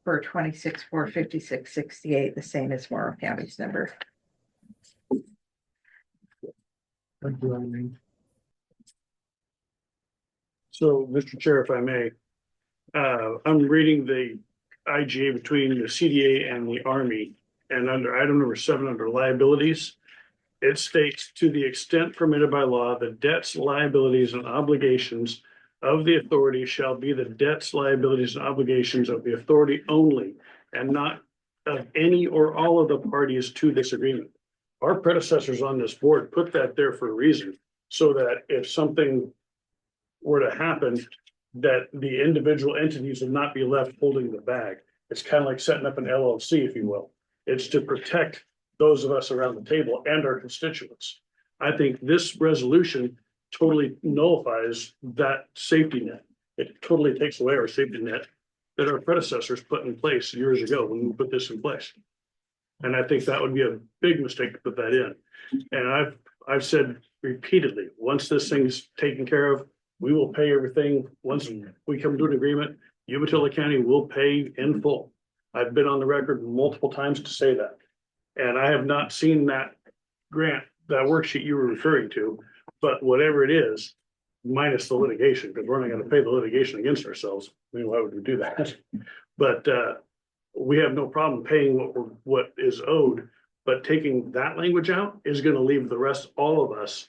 for 26,456.68, the same as Morrow County's number. Thank you, Irene. So, Mr. Chair, if I may, I'm reading the IGA between the CDA and the Army, and under item number 7 under liabilities, it states, to the extent permitted by law, the debts, liabilities, and obligations of the authority shall be the debts, liabilities, and obligations of the authority only, and not of any or all of the parties to this agreement. Our predecessors on this board put that there for a reason, so that if something were to happen, that the individual entities would not be left holding the bag. It's kind of like setting up an LLC, if you will. It's to protect those of us around the table and our constituents. I think this resolution totally nullifies that safety net. It totally takes away our safety net that our predecessors put in place years ago when we put this in place. And I think that would be a big mistake to put that in. And I've said repeatedly, once this thing's taken care of, we will pay everything. Once we come to an agreement, Umatilla County will pay in full. I've been on the record multiple times to say that. And I have not seen that grant, that worksheet you were referring to, but whatever it is, minus the litigation, because we're not going to pay the litigation against ourselves. I mean, why would we do that? But we have no problem paying what is owed, but taking that language out is going to leave the rest, all of us,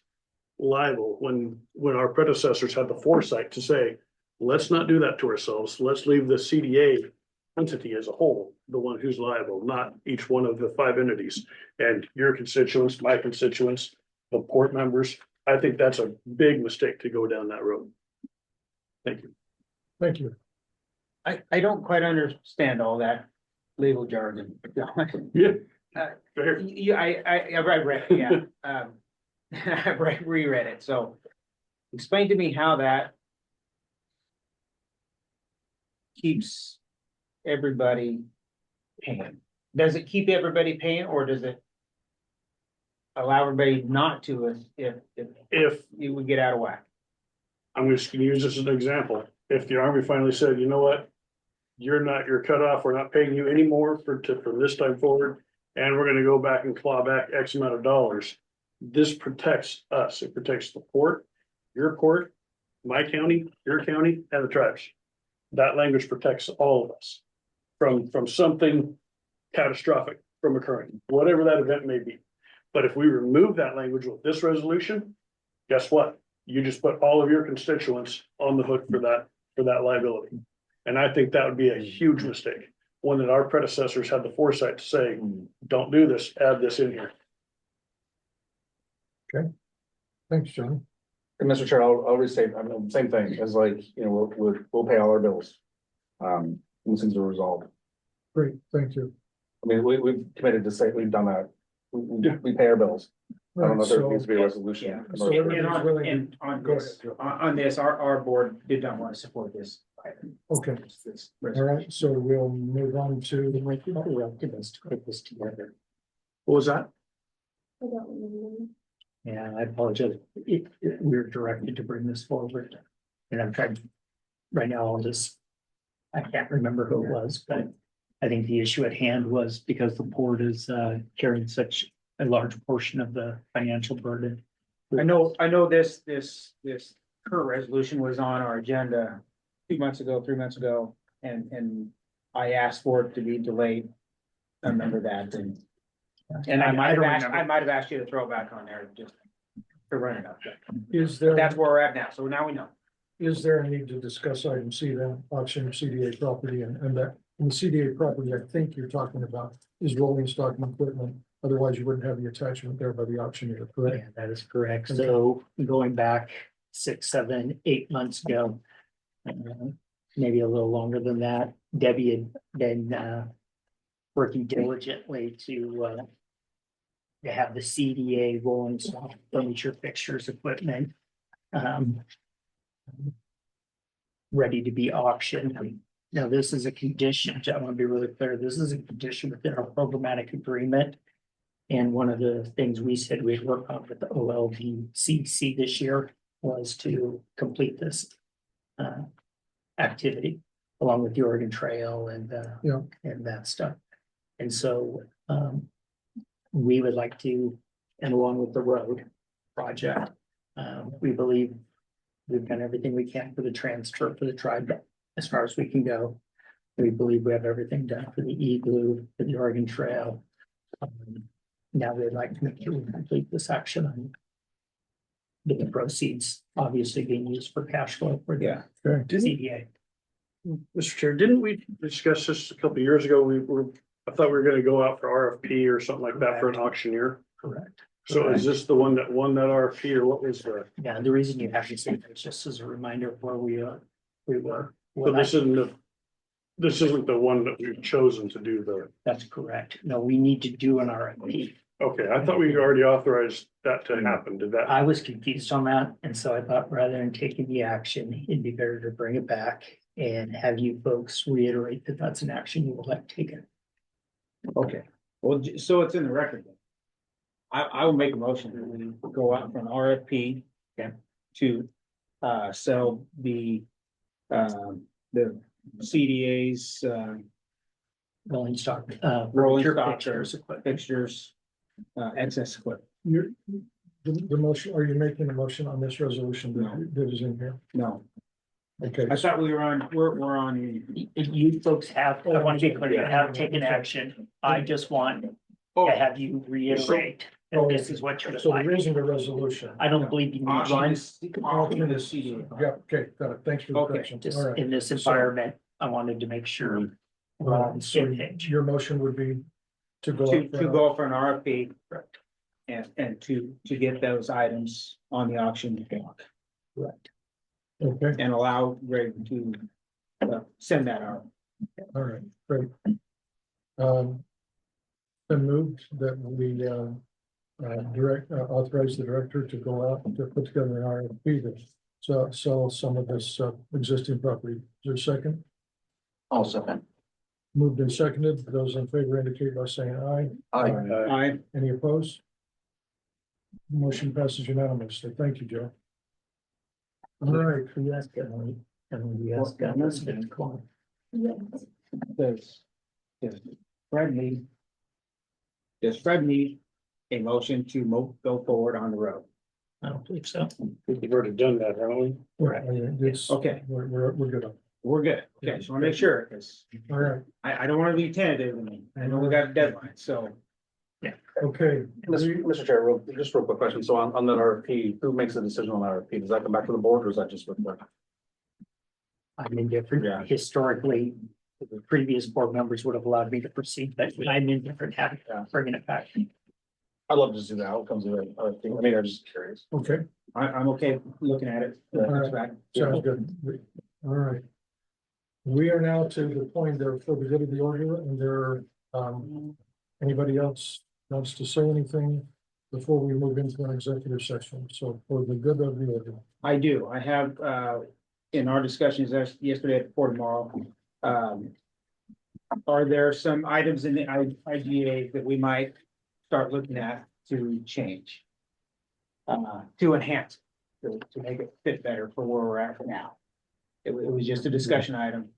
liable when our predecessors had the foresight to say, let's not do that to ourselves. Let's leave the CDA entity as a whole, the one who's liable, not each one of the 5 entities. And your constituents, my constituents, the port members. I think that's a big mistake to go down that road. Thank you. Thank you. I don't quite understand all that legal jargon. Yeah. Go here. I read it, yeah, I've reread it, so explain to me how that keeps everybody paying. Does it keep everybody paying, or does it allow everybody not to if you would get out of whack? I'm just gonna use this as an example. If the Army finally said, you know what? You're cut off, we're not paying you anymore from this time forward, and we're gonna go back and claw back X amount of dollars. This protects us. It protects the port, your port, my county, your county, and the tribes. That language protects all of us from something catastrophic from occurring, whatever that event may be. But if we remove that language with this resolution, guess what? You just put all of your constituents on the hook for that liability. And I think that would be a huge mistake, one that our predecessors had the foresight to say, don't do this, add this in here. Okay, thanks, John. And Mr. Chair, I'll restate, I mean, same thing as like, you know, we'll pay all our bills. When things are resolved. Great, thank you. I mean, we've committed to say, we've done that. We pay our bills. I don't know if there needs to be a resolution. So everybody's willing And to on go this, ahead. on this, our board did not want to support this. Okay, all right, so we'll move on to. us to put this together. What was that? I don't remember. Yeah, I apologize. We were directed to bring this forward. And I'm trying, right now, I can't remember who it was, but I think the issue at hand was because the board is carrying such a large portion of the financial burden. I know this current resolution was on our agenda 2 months ago, 3 months ago, and I asked for it to be delayed. I remember that, and I might have asked you to throw it back on there just to run it up. Is there? That's where we're at now, so now we know. Is there a need to discuss item C then, auction of CDA property and that, in the CDA property, I think you're talking about is rolling stock and equipment. Otherwise, you wouldn't have the attachment there by the auctioneer, correct? Yeah, that is correct. So going back 6, 7, 8 months ago, maybe a little longer than that, Debbie had been working diligently to have the CDA rolling stock furniture, fixtures, equipment ready to be auctioned. Now, this is a condition, I want to be really clear, this is a condition within our programmatic agreement. And one of the things we said we'd work on with the OLVCC this year was to complete this activity along with the Oregon Trail and that stuff. And so we would like to, and along with the road project, we believe we've done everything we can for the transfer for the tribe as far as we can go. We believe we have everything done for the igloo, for the Oregon Trail. Now we'd like to make sure we complete this action and get the proceeds obviously being used for cash flow for the CDA. Mr. Chair, didn't we discuss this a couple of years ago? I thought we were gonna go out for RFP or something like that for an auctioneer. Correct. So is this the one that won that RFP or what was the? Yeah, the reason you have to say that is just as a reminder of where we were. So this isn't the one that we've chosen to do the. That's correct. No, we need to do an RFP. Okay, I thought we already authorized that to happen. Did that? I was confused on that, and so I thought rather than taking the action, it'd be better to bring it back and have you folks reiterate that that's an action you will have taken. Okay, well, so it's in the record then. I will make a motion that we go out for an RFP to sell the CDA's rolling stock, fixtures, excess equipment. The motion, are you making a motion on this resolution that is in here? No. Okay. I thought we're on. You folks have, I want to be clear, you have taken action. I just want to have you reiterate that this is what you're. So there isn't a resolution. I don't believe you need one. Auction the CDA. Yeah, okay, got it. Thanks for the correction. Just All right. in this environment, I wanted to make sure. we're all on the So same page. your motion would be to go. To go for an RFP. And to get those items on the auction block. Correct. Okay, And allow Greg to send that out. all right, great. Been moved that we authorize the director to go out and to put together an RFP to sell some of this existing property. Is there a second? I'll second. Moved and seconded. Those in favor indicate by saying aye. Aye. Any opposed? Motion passes unanimously. Thank you, Joe. All right. Yes, Does Fred need a motion to go forward on the road? I don't believe so. We've already done that, haven't we? Okay. We're good. We're good. Okay, just want to make sure, because All right. I don't want to be tentative. I know we got a deadline, so. Okay. Mr. Chair, just real quick question. So on that RFP, who makes the decision on that RFP? Does that come back to the board or is that just with the? I'm indifferent. Yeah. Historically, the previous board members would have allowed me to proceed, but I'm indifferent having, bringing it back. I'd love to see the outcomes of it. I mean, I'm just curious. Okay. I'm okay looking at it. All right. Sounds good. All right. We are now to the point there for the good of the order, and there, anybody else wants to say anything before we move into an executive session? So for the good of the order. I do. I have, in our discussions yesterday at Port Tomorrow, are there some items in the IGA that we might start looking at to change? To enhance, to make it fit better for where we're at now. It was just a discussion item.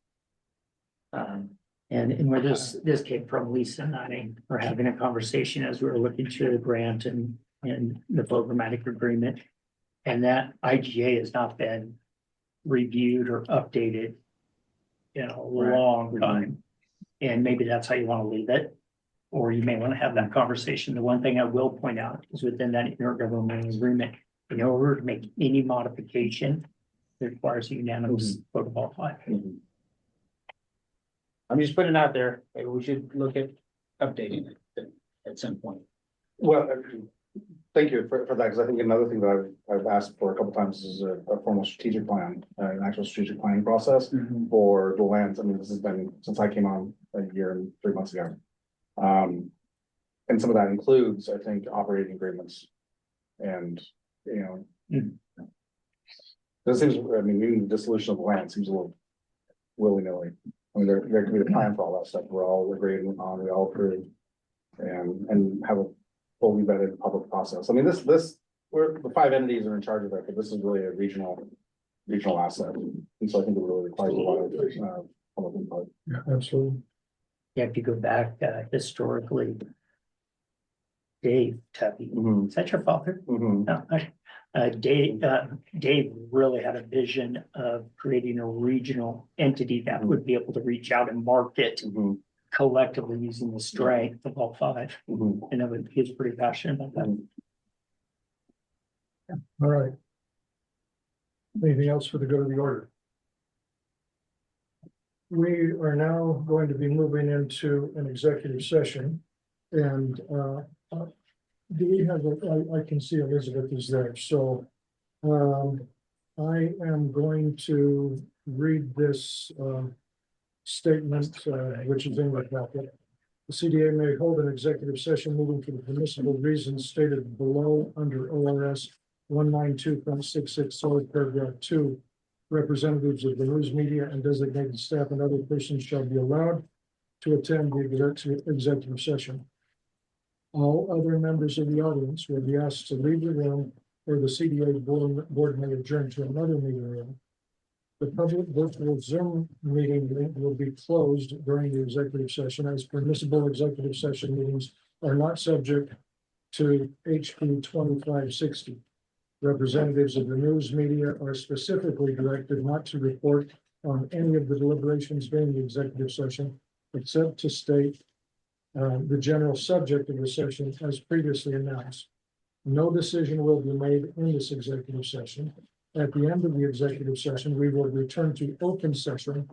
And where this came from, Lisa and I were having a conversation as we were looking through the grant and the programmatic agreement. And that IGA has not been reviewed or updated in a long time. And maybe that's how you want to leave it, or you may want to have that conversation. The one thing I will point out is within that intergovernmental agreement, in order to make any modification, it requires a unanimous vote of all five. I'm just putting it out there. Maybe we should look at updating it at some point. Well, thank you for that, because I think another thing that I've asked for a couple times is a formal strategic plan, an actual strategic planning process for the lands. I mean, this has been since I came on a year and 3 months ago. And some of that includes, I think, operating agreements. And, you know, this seems, I mean, even the dissolution of the land seems a little willy-nilly. I mean, there can be a plan for all that stuff. We're all agreeing on, we all approve and have a fully vetted public process. I mean, we're the 5 entities are in charge of it, but this is really a regional asset. And so I think it really requires a lot of public input. Yeah, absolutely. Yeah, if you go back historically, Dave Tubby, is that your father? No, Dave really had a vision of creating a regional entity that would be able to reach out and market collectively using the strength of all 5. And he was pretty passionate about that. All right. Anything else for the good of the order? We are now going to be moving into an executive session, and do we have I can see Elizabeth is there, so I am going to read this statement, which is in the packet. The CDA may hold an executive session moving for the permissible reasons stated below under ORS 192.66 paragraph 2. Representatives of the news media and designated staff and other persons shall be allowed to attend the executive session. All other members of the audience will be asked to leave the room, or the CDA board may adjourn to another meeting room. The public virtual Zoom meeting link will be closed during the executive session, as permissible executive session meetings are not subject to HB 2560. Representatives of the news media are specifically directed not to report on any of the deliberations during the executive session, except to state the general subject of the session as previously announced. No decision will be made in this executive session. At the end of the executive session, we will return to open session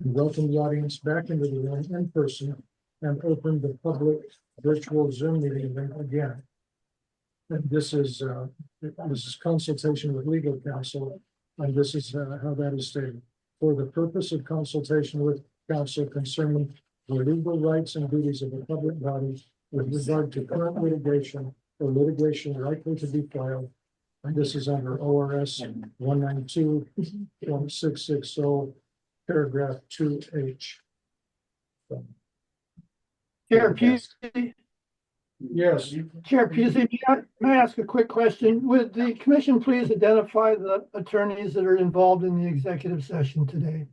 and welcome the audience back into the room in person and open the public virtual Zoom meeting event again. And this is consultation with legal counsel, and this is how that is stated. For the purpose of consultation with counsel concerning the legal rights and duties of a public body with regard to current litigation or litigation likely to be filed. And this is under ORS 192.660, paragraph 2H. Chair Pusey, Yes, Chair Pusey, may I ask a quick question? Would the commission please identify the attorneys that are involved in the executive session today?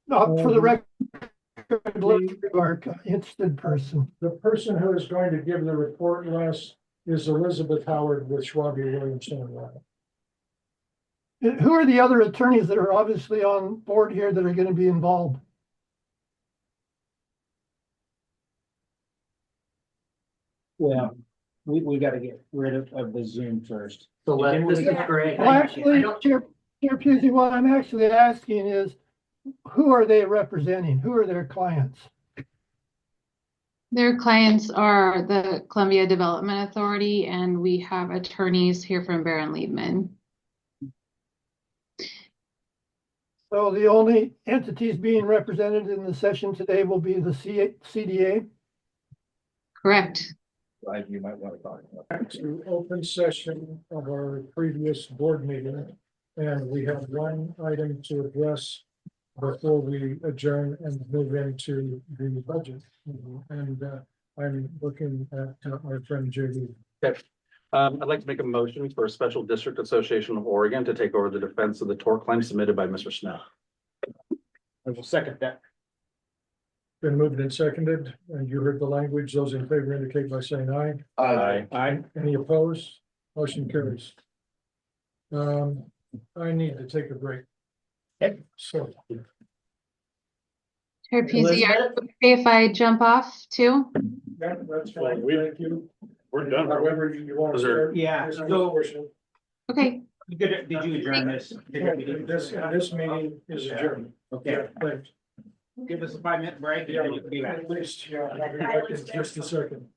For the record, our interested person. the person who is going to give the report, Les, is Elizabeth Howard with Schwab Williamson and Wyatt. Who are the other attorneys that are obviously on board here that are going to be involved? Well, we gotta get rid of the Zoom first. So this is great. Well, actually, Chair Pusey, what I'm actually asking is, who are they representing? Who are their clients? Their clients are the Columbia Development Authority, and we have attorneys here from Baron Liebman. So the only entities being represented in the session today will be the CDA? Correct. You might want to talk about. To open session of our previous board meeting, and we have one item to address before we adjourn and move into the budget. And I'm looking at our friend JD. Okay. I'd like to make a motion for a special district association of Oregon to take over the defense of the tort claim submitted by Mr. Smith. I will second that. Been moved and seconded, and you heard the language. Those in favor indicate by saying aye. Aye. Aye. Any opposed? Motion carries. I need to take a break. So. Chair Pusey, are you okay if I jump off too? Yeah, that's fine. Thank you. We're done. However you want to start. Yeah, so Okay. did you adjourn this? This meeting is adjourned. Okay, Thanks. give us a 5-minute break. And then you can be back. At least, yeah, I'll be back in just a second.